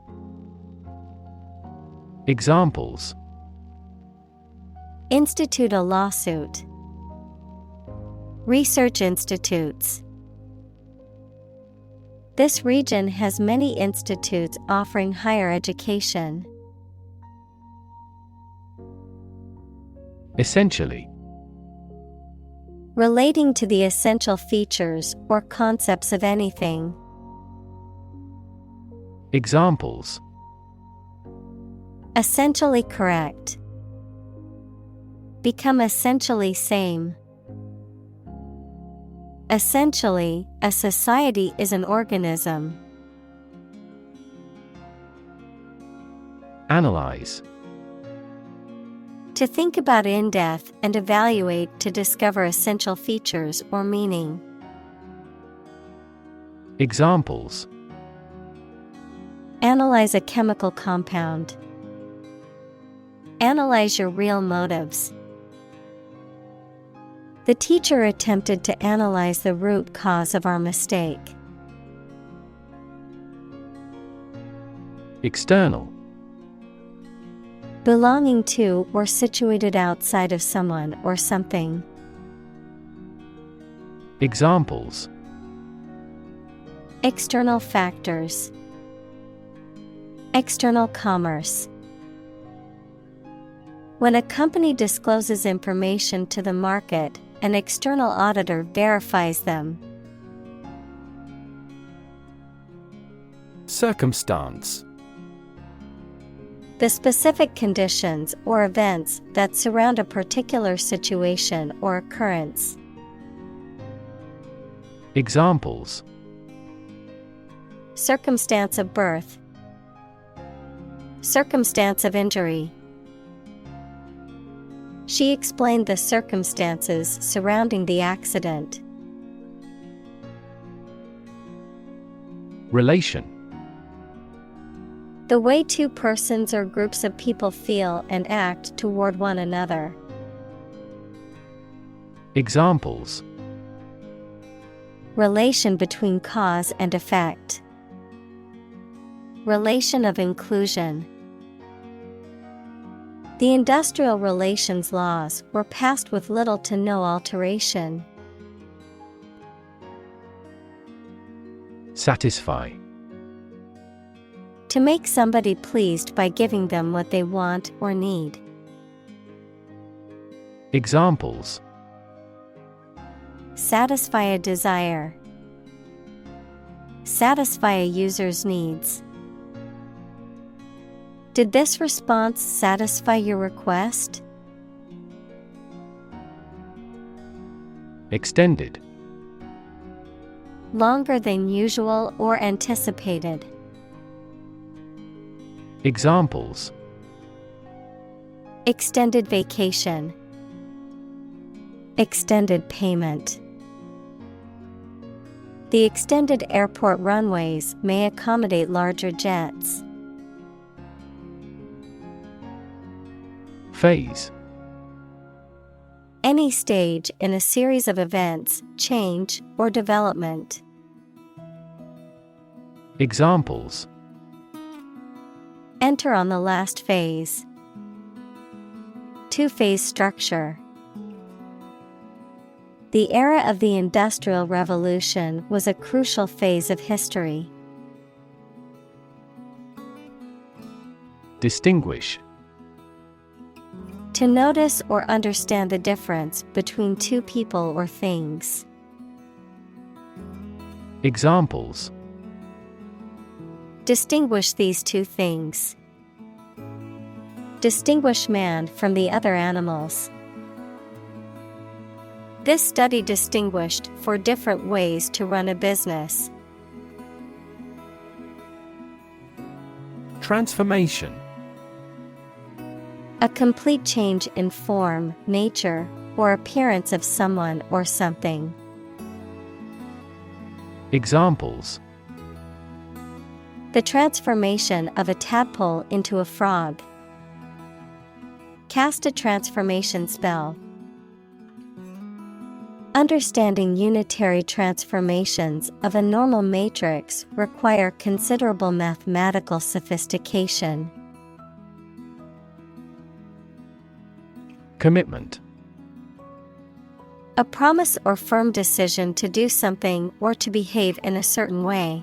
Examples: Institute a lawsuit. Research institutes. This region has many institutes offering higher education. Essentially. Relating to the essential features or concepts of anything. Examples: Essentially correct. Become essentially same. Essentially, a society is an organism. Analyze. To think about in depth and evaluate to discover essential features or meaning. Examples: Analyze a chemical compound. Analyze your real motives. The teacher attempted to analyze the root cause of our mistake. External. Belonging to or situated outside of someone or something. Examples: External factors. External commerce. When a company discloses information to the market, an external auditor verifies them. Circumstance. The specific conditions or events that surround a particular situation or occurrence. Examples: Circumstance of birth. Circumstance of injury. She explained the circumstances surrounding the accident. Relation. The way two persons or groups of people feel and act toward one another. Examples. Relation between cause and effect. Relation of inclusion. The industrial relations laws were passed with little to no alteration. Satisfy. To make somebody pleased by giving them what they want or need. Examples. Satisfy a desire. Satisfy a user's needs. Did this response satisfy your request? Extended. Longer than usual or anticipated. Examples. Extended vacation. Extended payment. The extended airport runways may accommodate larger jets. Phase. Any stage in a series of events, change, or development. Examples. Enter on the last phase. Two-phase structure. The era of the Industrial Revolution was a crucial phase of history. Distinguish. To notice or understand the difference between two people or things. Examples. Distinguish these two things. Distinguish man from the other animals. This study distinguished 4 different ways to run a business. Transformation. A complete change in form, nature, or appearance of someone or something. Examples. The transformation of a tadpole into a frog. Cast a transformation spell. Understanding unitary transformations of a normal matrix require considerable mathematical sophistication. Commitment. A promise or firm decision to do something or to behave in a certain way.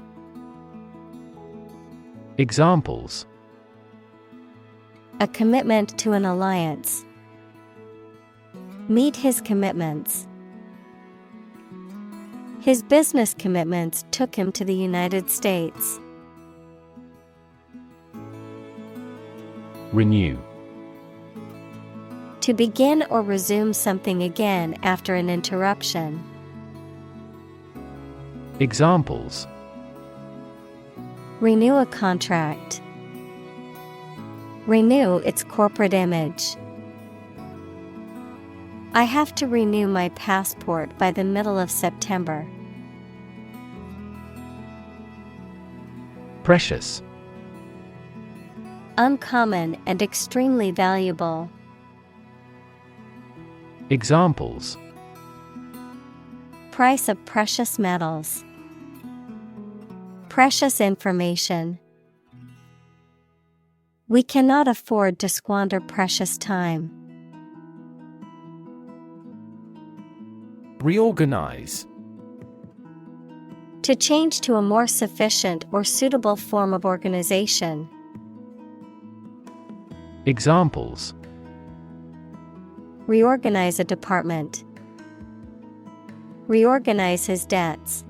Examples. A commitment to an alliance. Meet his commitments. His business commitments took him to the United States. Renew. To begin or resume something again after an interruption. Examples. Renew a contract. Renew its corporate image. I have to renew my passport by the middle of September. Precious. Uncommon and extremely valuable. Examples. Price of precious metals. Precious information. We cannot afford to squander precious time. Reorganize. To change to a more sufficient or suitable form of organization. Examples. Reorganize a department. Reorganize his debts.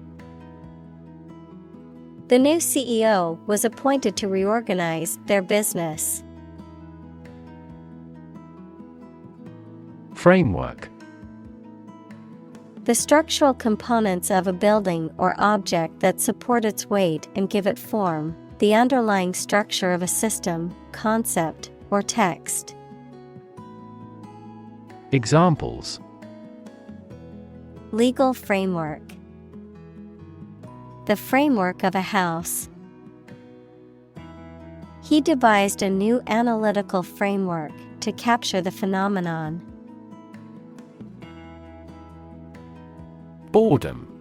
The new CEO was appointed to reorganize their business. Framework. The structural components of a building or object that support its weight and give it form, the underlying structure of a system, concept, or text. Examples. Legal framework. the framework of a house. He devised a new analytical framework to capture the phenomenon. Boredom.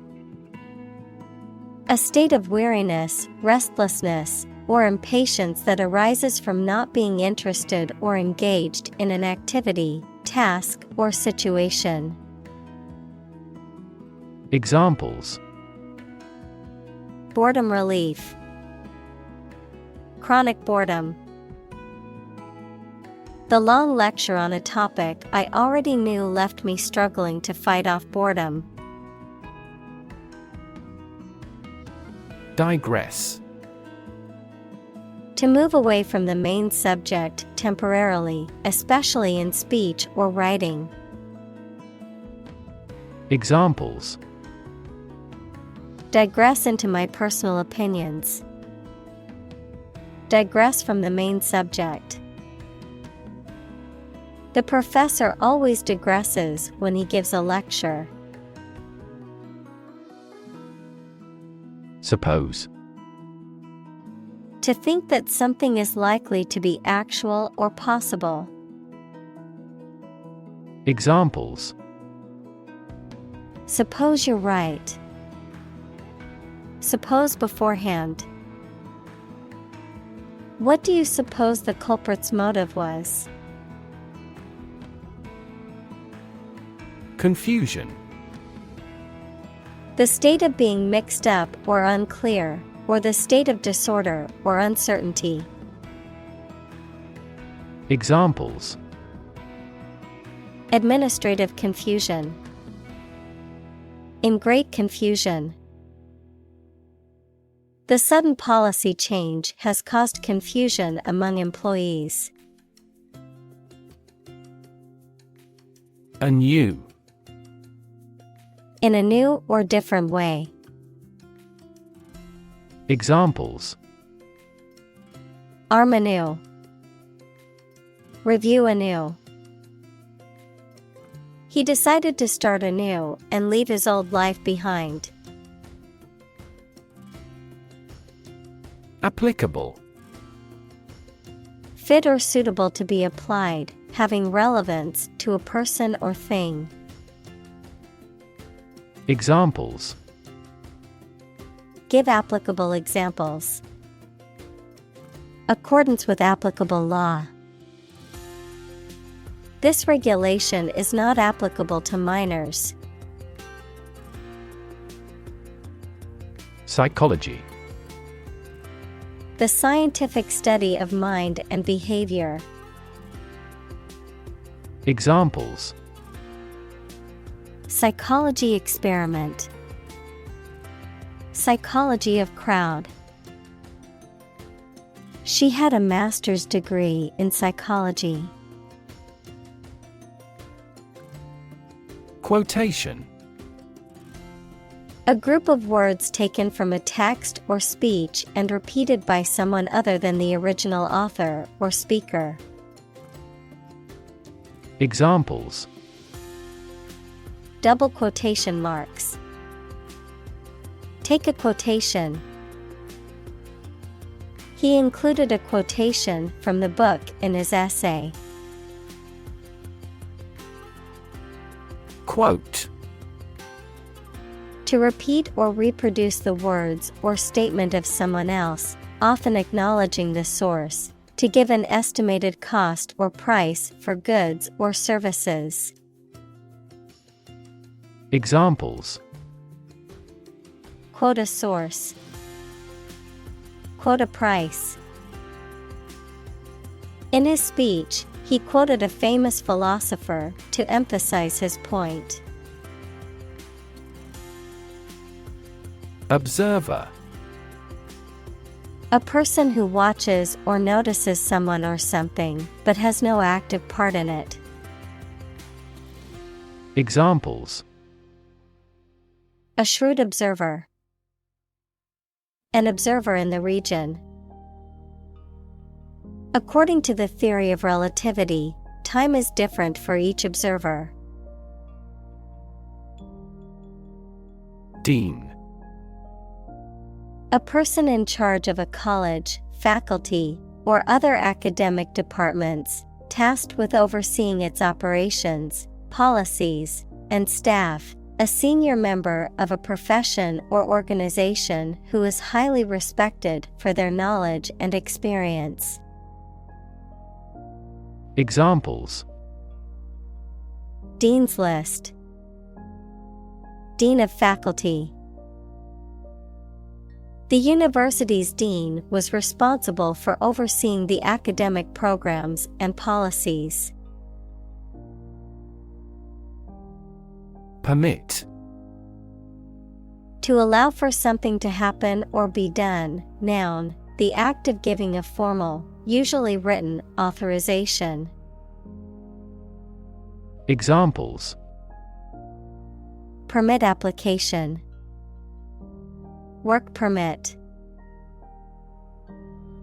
A state of weariness, restlessness, or impatience that arises from not being interested or engaged in an activity, task, or situation. Examples: Boredom relief. Chronic boredom. The long lecture on a topic I already knew left me struggling to fight off boredom. Digress. To move away from the main subject temporarily, especially in speech or writing. Examples: Digress into my personal opinions. Digress from the main subject. The professor always digresses when he gives a lecture. Suppose. To think that something is likely to be actual or possible. Examples: Suppose you're right. Suppose beforehand. What do you suppose the culprit's motive was? Confusion. The state of being mixed up or unclear, or the state of disorder or uncertainty. Examples: Administrative confusion. In great confusion. The sudden policy change has caused confusion among employees. Anew. In a new or different way. Examples: Arm anew. Review anew. He decided to start anew and leave his old life behind. Applicable. Fit or suitable to be applied, having relevance to a person or thing. Examples: Give applicable examples. Accordance with applicable law. This regulation is not applicable to minors. Psychology. The scientific study of mind and behavior. Examples: Psychology experiment. Psychology of crowd. She had a master's degree in psychology. Quotation. A group of words taken from a text or speech and repeated by someone other than the original author or speaker. Examples: Double quotation marks. Take a quotation. He included a quotation from the book in his essay. Quote. To repeat or reproduce the words or statement of someone else, often acknowledging the source, to give an estimated cost or price for goods or services. Examples: Quote a source. Quote a price. In his speech, he quoted a famous philosopher to emphasize his point. Observer. A person who watches or notices someone or something, but has no active part in it. Examples: A shrewd observer. An observer in the region. According to the theory of relativity, time is different for each observer. Dean. A person in charge of a college, faculty, or other academic departments, tasked with overseeing its operations, policies, and staff. A senior member of a profession or organization who is highly respected for their knowledge and experience. Examples: Dean's List. Dean of Faculty. The university's dean was responsible for overseeing the academic programs and policies. Permit. To allow for something to happen or be done. Noun, the act of giving a formal, usually written, authorization. Examples: Permit application. Work permit.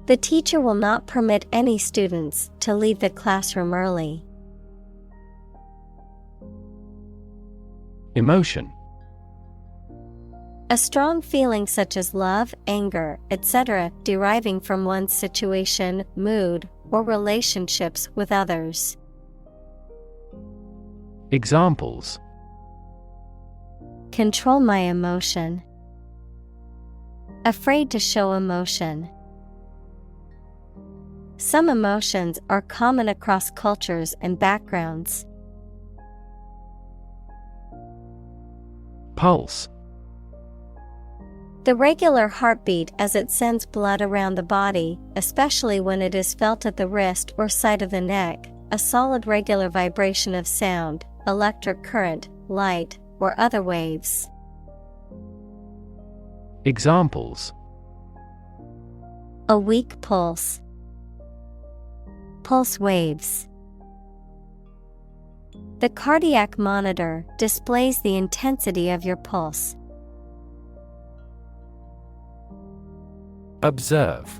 The teacher will not permit any students to leave the classroom early. Emotion. A strong feeling such as love, anger, etc., deriving from one's situation, mood, or relationships with others. Examples: Control my emotion. Afraid to show emotion. Some emotions are common across cultures and backgrounds. Pulse. The regular heartbeat as it sends blood around the body, especially when it is felt at the wrist or side of the neck, a solid regular vibration of sound, electric current, light, or other waves. Examples: A weak pulse. Pulse waves. The cardiac monitor displays the intensity of your pulse. Observe.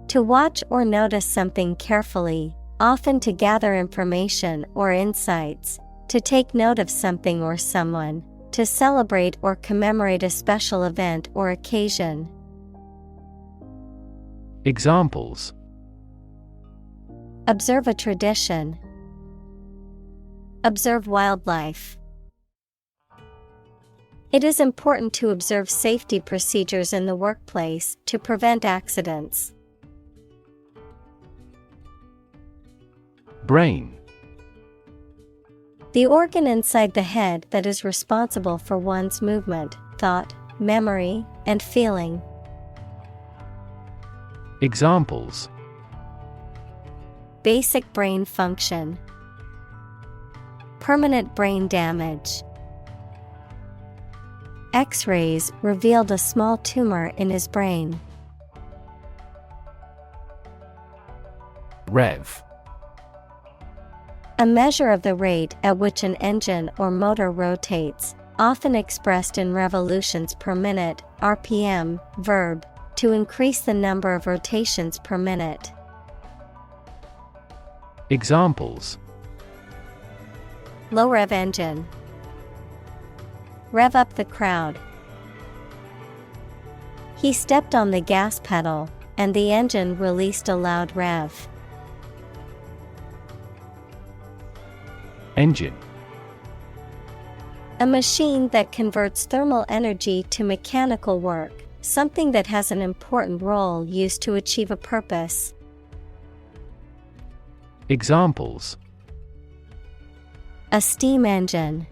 To watch or notice something carefully, often to gather information or insights, to take note of something or someone, to celebrate or commemorate a special event or occasion. Examples: Observe a tradition. Observe wildlife. It is important to observe safety procedures in the workplace to prevent accidents. Brain. The organ inside the head that is responsible for one's movement, thought, memory, and feeling. Examples: Basic brain function. Permanent brain damage. X-rays revealed a small tumor in his brain. Rev. A measure of the rate at which an engine or motor rotates, often expressed in revolutions per minute, RPM, verb, to increase the number of rotations per minute. Examples: Low rev engine. Rev up the crowd. He stepped on the gas pedal, and the engine released a loud rev. Engine. A machine that converts thermal energy to mechanical work, something that has an important role used to achieve a purpose. Examples: A steam engine.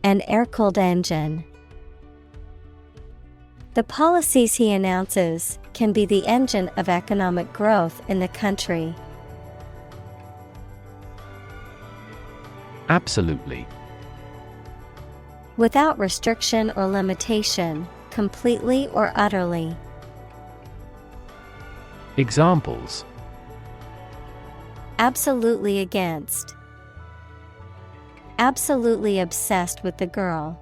An air-cooled engine. The policies he announces can be the engine of economic growth in the country. Absolutely. Without restriction or limitation, completely or utterly. Examples: Absolutely against. Absolutely obsessed with the girl.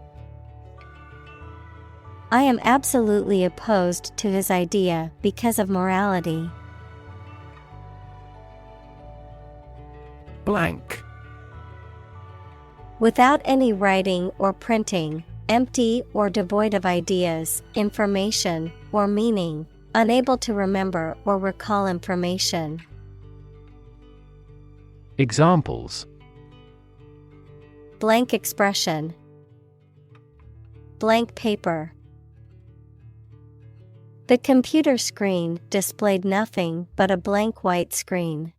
I am absolutely opposed to his idea because of morality. Blank. Without any writing or printing, empty or devoid of ideas, information, or meaning, unable to remember or recall information. Examples: Blank expression, blank paper. The computer screen displayed nothing but a blank white screen.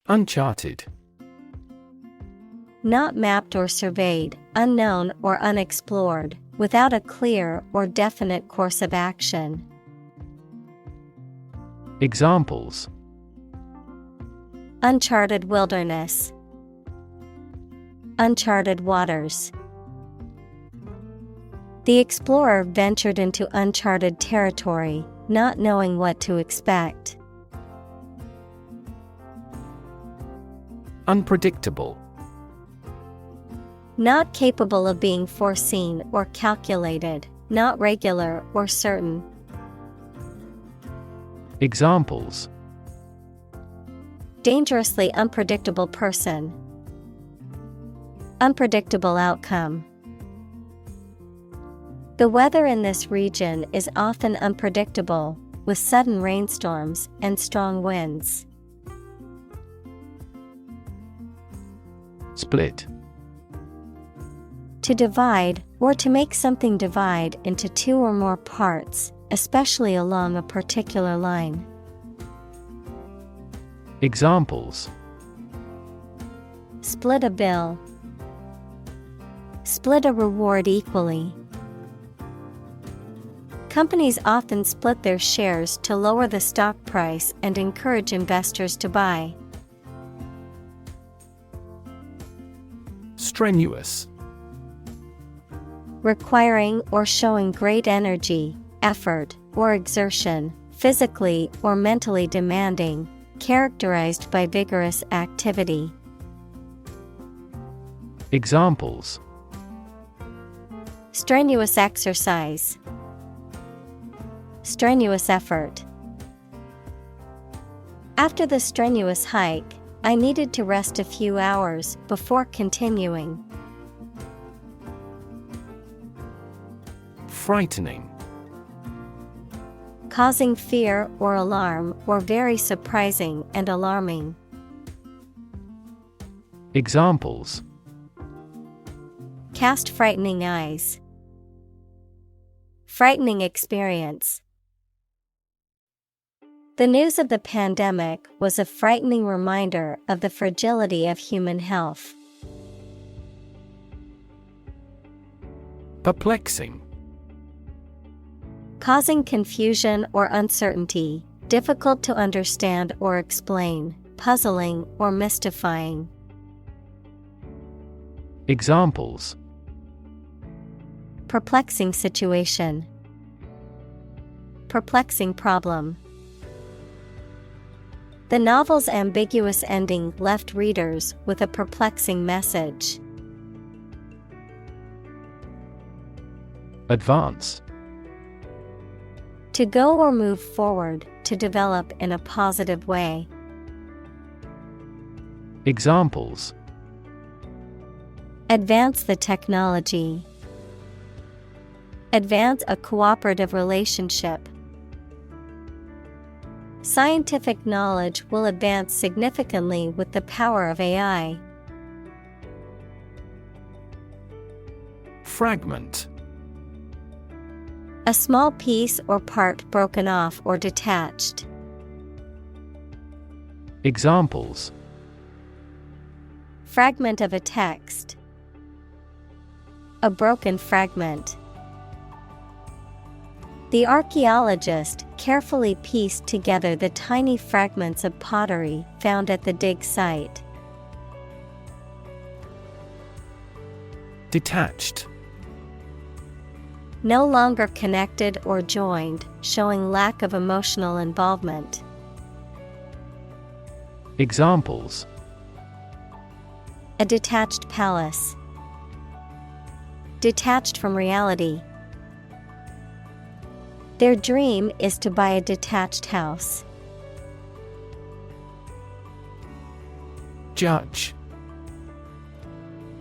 Uncharted. Not mapped or surveyed, unknown or unexplored, without a clear or definite course of action. Examples: Uncharted wilderness, uncharted waters. The explorer ventured into uncharted territory, not knowing what to expect. Unpredictable. Not capable of being foreseen or calculated, not regular or certain. Examples: Dangerously unpredictable person, unpredictable outcome. The weather in this region is often unpredictable, with sudden rainstorms and strong winds. Split. To divide, or to make something divide into two or more parts, especially along a particular line. Examples: Split a bill, split a reward equally. Companies often split their shares to lower the stock price and encourage investors to buy. Strenuous. Requiring or showing great energy, effort, or exertion, physically or mentally demanding, characterized by vigorous activity. Examples: Strenuous exercise, strenuous effort. After the strenuous hike, I needed to rest a few hours before continuing. Frightening. Causing fear or alarm, or very surprising and alarming. Examples: Cast frightening eyes, frightening experience. The news of the pandemic was a frightening reminder of the fragility of human health. Perplexing. Causing confusion or uncertainty, difficult to understand or explain, puzzling or mystifying. Examples: Perplexing situation, perplexing problem. The novel's ambiguous ending left readers with a perplexing message. Advance. To go or move forward, to develop in a positive way. Examples: Advance the technology, advance a cooperative relationship. Scientific knowledge will advance significantly with the power of AI. Fragment. A small piece or part broken off or detached. Examples: Fragment of a text, a broken fragment. The archaeologist carefully pieced together the tiny fragments of pottery found at the dig site. Detached. No longer connected or joined, showing lack of emotional involvement. Examples: A detached palace, detached from reality. Their dream is to buy a detached house. Judge.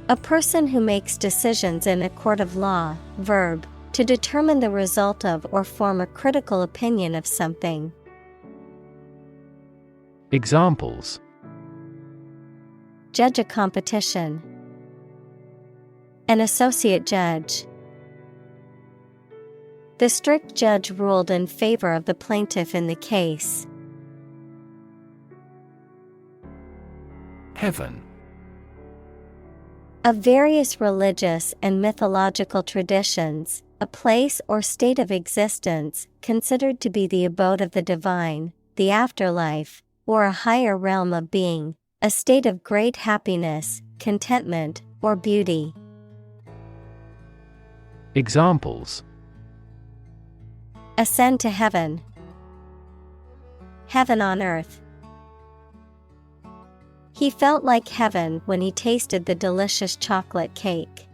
A person who makes decisions in a court of law. Verb, to determine the result of or form a critical opinion of something. Examples: Judge a competition. An associate judge. The strict judge ruled in favor of the plaintiff in the case. Heaven. Of various religious and mythological traditions, a place or state of existence considered to be the abode of the divine, the afterlife, or a higher realm of being, a state of great happiness, contentment, or beauty. Examples: Ascend to heaven. Heaven on earth. He felt like heaven when he tasted the delicious chocolate cake.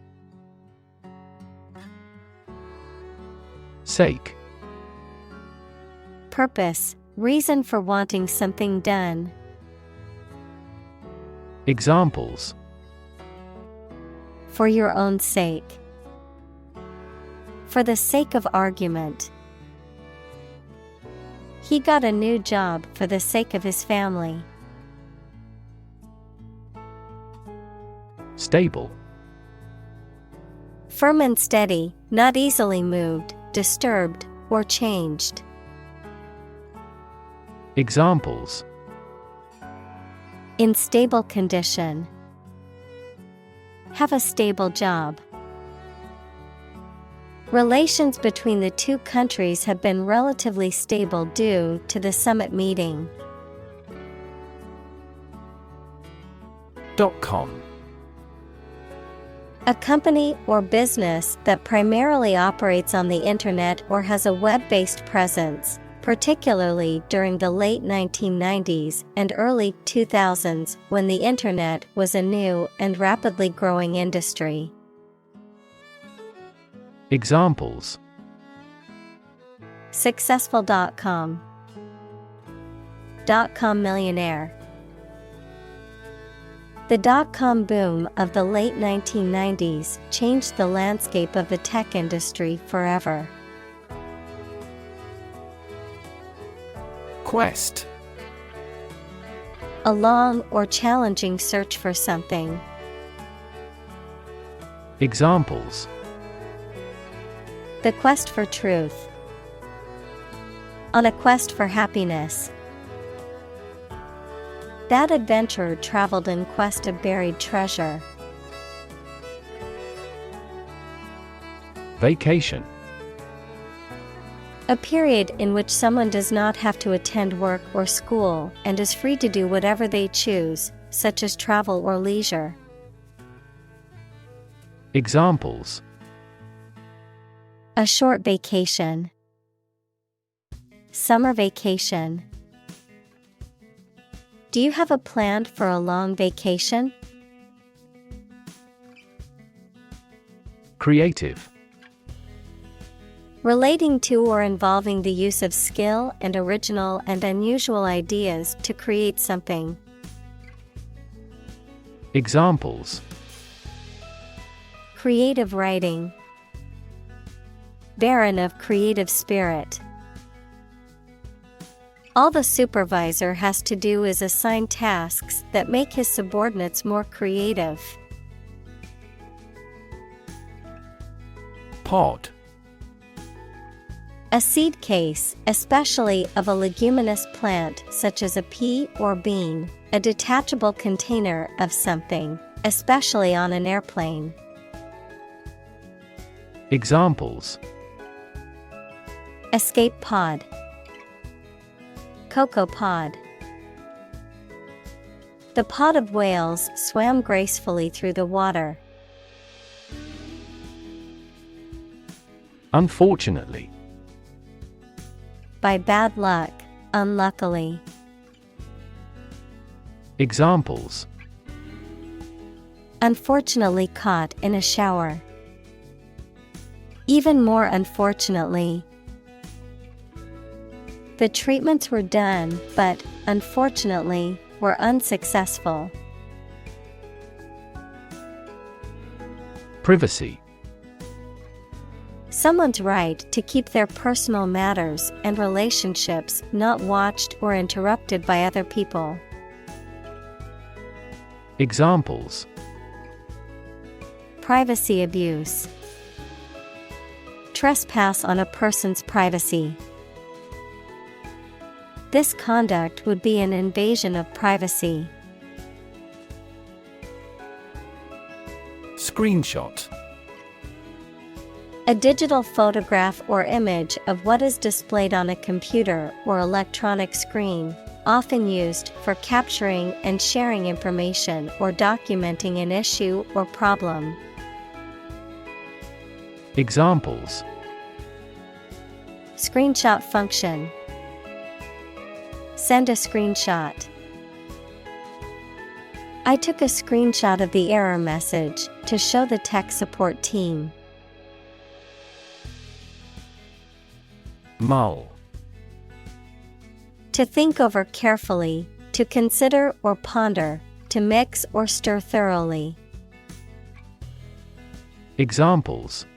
Sake. Purpose, reason for wanting something done. Examples: For your own sake. For the sake of argument. He got a new job for the sake of his family. Stable. Firm and steady, not easily moved, disturbed, or changed. Examples: In stable condition. Have a stable job. Relations between the two countries have been relatively stable due to the summit meeting. .com. A company or business that primarily operates on the internet or has a web-based presence, particularly during the late 1990s and early 2000s when the internet was a new and rapidly growing industry. Examples: Successful.com. .com millionaire. The dot-com boom of the late 1990s changed the landscape of the tech industry forever. Quest. A long or challenging search for something. Examples: The quest for truth. On a quest for happiness. That adventurer traveled in quest of buried treasure. Vacation. A period in which someone does not have to attend work or school and is free to do whatever they choose, such as travel or leisure. Examples: A short vacation. Summer vacation. Do you have a plan for a long vacation? Creative. Relating to or involving the use of skill and original and unusual ideas to create something. Examples: Creative writing. Barren of creative spirit. All the supervisor has to do is assign tasks that make his subordinates more creative. Pod. A seed case, especially of a leguminous plant such as a pea or bean, a detachable container of something, especially on an airplane. Examples: Escape pod. Cocoa pod. The pod of whales swam gracefully through the water. Unfortunately. By bad luck, unluckily. Examples: Unfortunately caught in a shower. Even more unfortunately. The treatments were done, but, unfortunately, were unsuccessful. Privacy. Someone's right to keep their personal matters and relationships not watched or interrupted by other people. Examples: privacy abuse, trespass on a person's privacy. This conduct would be an invasion of privacy. Screenshot. A digital photograph or image of what is displayed on a computer or electronic screen, often used for capturing and sharing information or documenting an issue or problem. Examples: screenshot function, send a screenshot. I took a screenshot of the error message to show the tech support team. Mull. To think over carefully, to consider or ponder, to mix or stir thoroughly. Examples: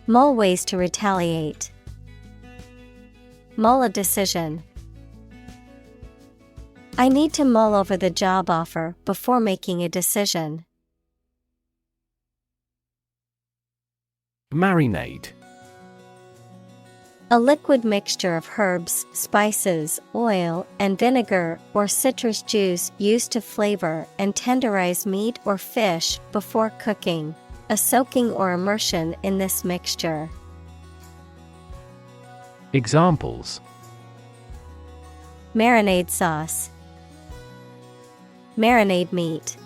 mull ways to retaliate, mull a decision. I need to mull over the job offer before making a decision. Marinade. A liquid mixture of herbs, spices, oil, and vinegar or citrus juice used to flavor and tenderize meat or fish before cooking, a soaking or immersion in this mixture. Examples: marinade sauce, marinade meat.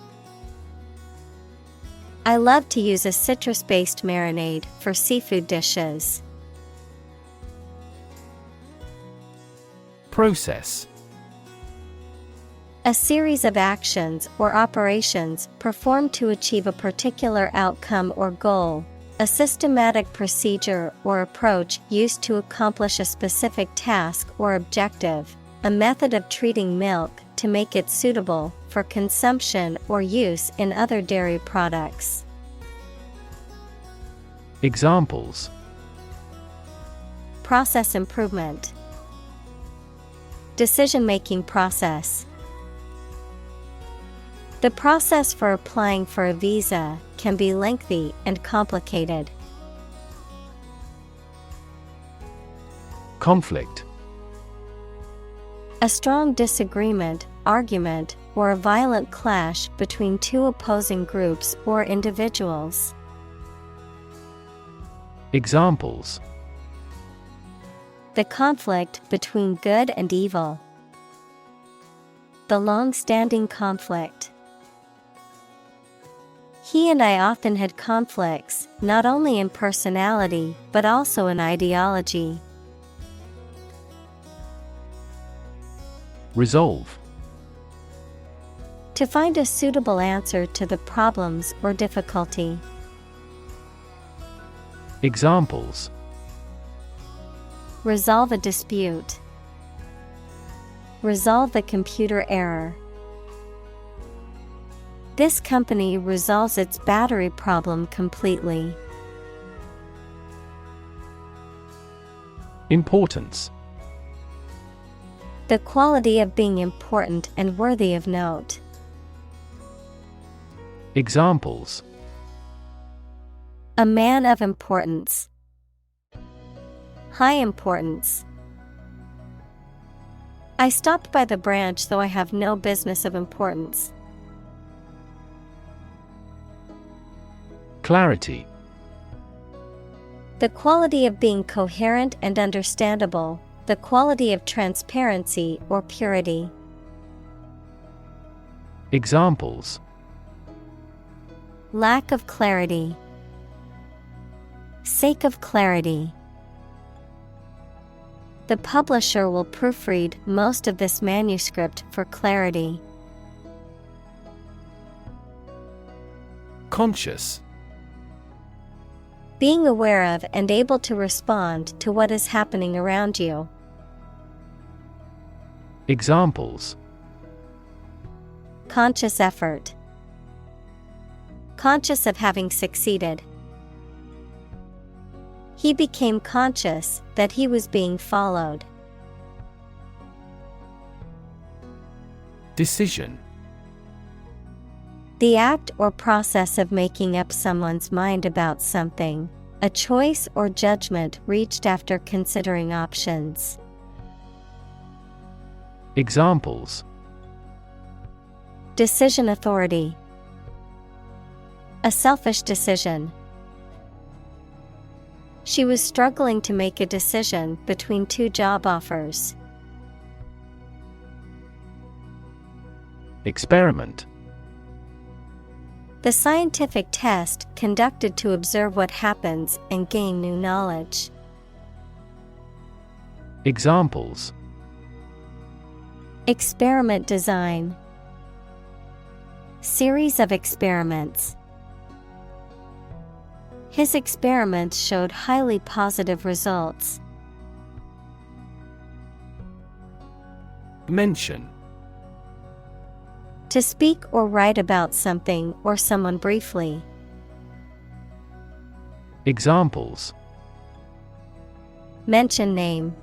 I love to use a citrus-based marinade for seafood dishes. Process. A series of actions or operations performed to achieve a particular outcome or goal, a systematic procedure or approach used to accomplish a specific task or objective, a method of treating milk to make it suitable for consumption or use in other dairy products. Examples: process improvement, decision-making process. The process for applying for a visa can be lengthy and complicated. Conflict. A strong disagreement, argument, or a violent clash between two opposing groups or individuals. Examples: the conflict between good and evil, the long-standing conflict. He and I often had conflicts, not only in personality, but also in ideology. Resolve. To find a suitable answer to the problems or difficulty. Examples: resolve a dispute, resolve the computer error. This company resolves its battery problem completely. Importance. The quality of being important and worthy of note. Examples: a man of importance, high importance. I stopped by the branch though I have no business of importance. Clarity. The quality of being coherent and understandable, the quality of transparency or purity. Examples: lack of clarity, sake of clarity. The publisher will proofread most of this manuscript for clarity. Conscious. Being aware of and able to respond to what is happening around you. Examples: conscious effort, conscious of having succeeded. He became conscious that he was being followed. Decision. The act or process of making up someone's mind about something, a choice or judgment reached after considering options. Examples: Decision authority. A selfish decision. She was struggling to make a decision between two job offers. Experiment. The scientific test conducted to observe what happens and gain new knowledge. Examples: Experiment design. Series of experiments. His experiments showed highly positive results. Mention. To speak or write about something or someone briefly. Examples: Mention name.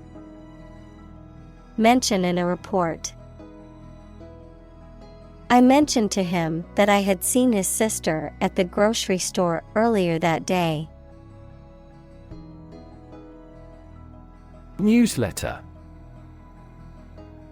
Mention in a report. I mentioned to him that I had seen his sister at the grocery store earlier that day. Newsletter.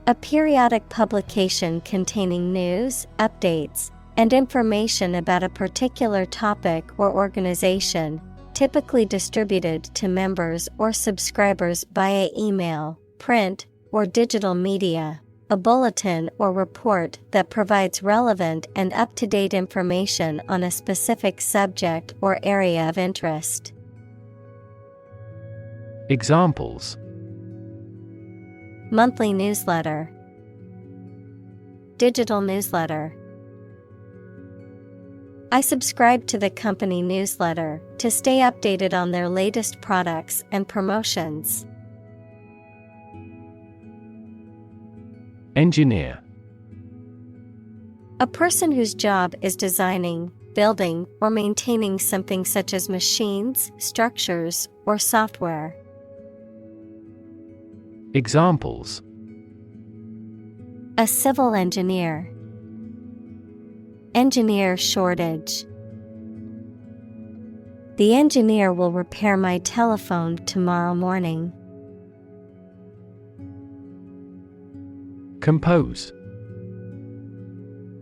A periodic publication containing news, updates, and information about a particular topic or organization, typically distributed to members or subscribers via email, print, or digital media. A bulletin or report that provides relevant and up-to-date information on a specific subject or area of interest. Examples: Monthly newsletter. Digital newsletter. I subscribe to the company newsletter to stay updated on their latest products and promotions. Engineer. A person whose job is designing, building, or maintaining something such as machines, structures, or software. Examples: A civil engineer. Engineer shortage. The engineer will repair my telephone tomorrow morning. Compose.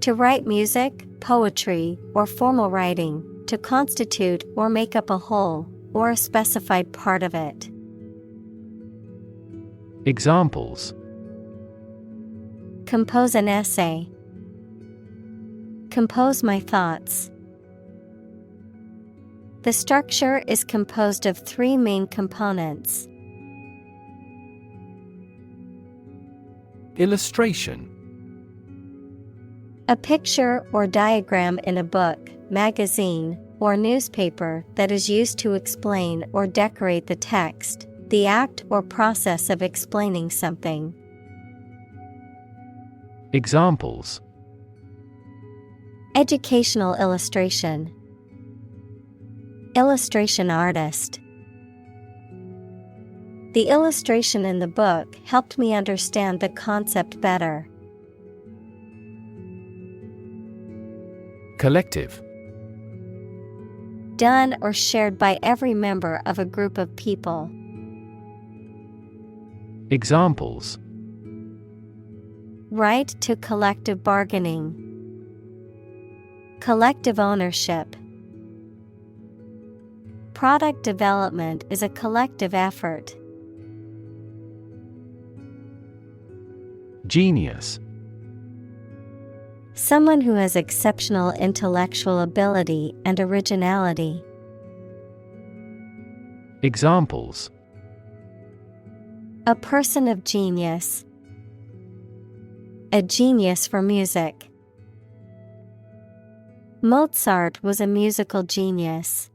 To write music, poetry, or formal writing, to constitute or make up a whole, or a specified part of it. Examples: Compose an essay. Compose my thoughts. The structure is composed of three main components. Illustration. A picture or diagram in a book, magazine, or newspaper that is used to explain or decorate the text, the act or process of explaining something. Examples: Educational illustration. Illustration artist. The illustration in the book helped me understand the concept better. Collective. Done or shared by every member of a group of people. Examples: Right to collective bargaining. Collective ownership. Product development is a collective effort. Genius. Someone who has exceptional intellectual ability and originality. Examples: A person of genius. A genius for music. Mozart was a musical genius.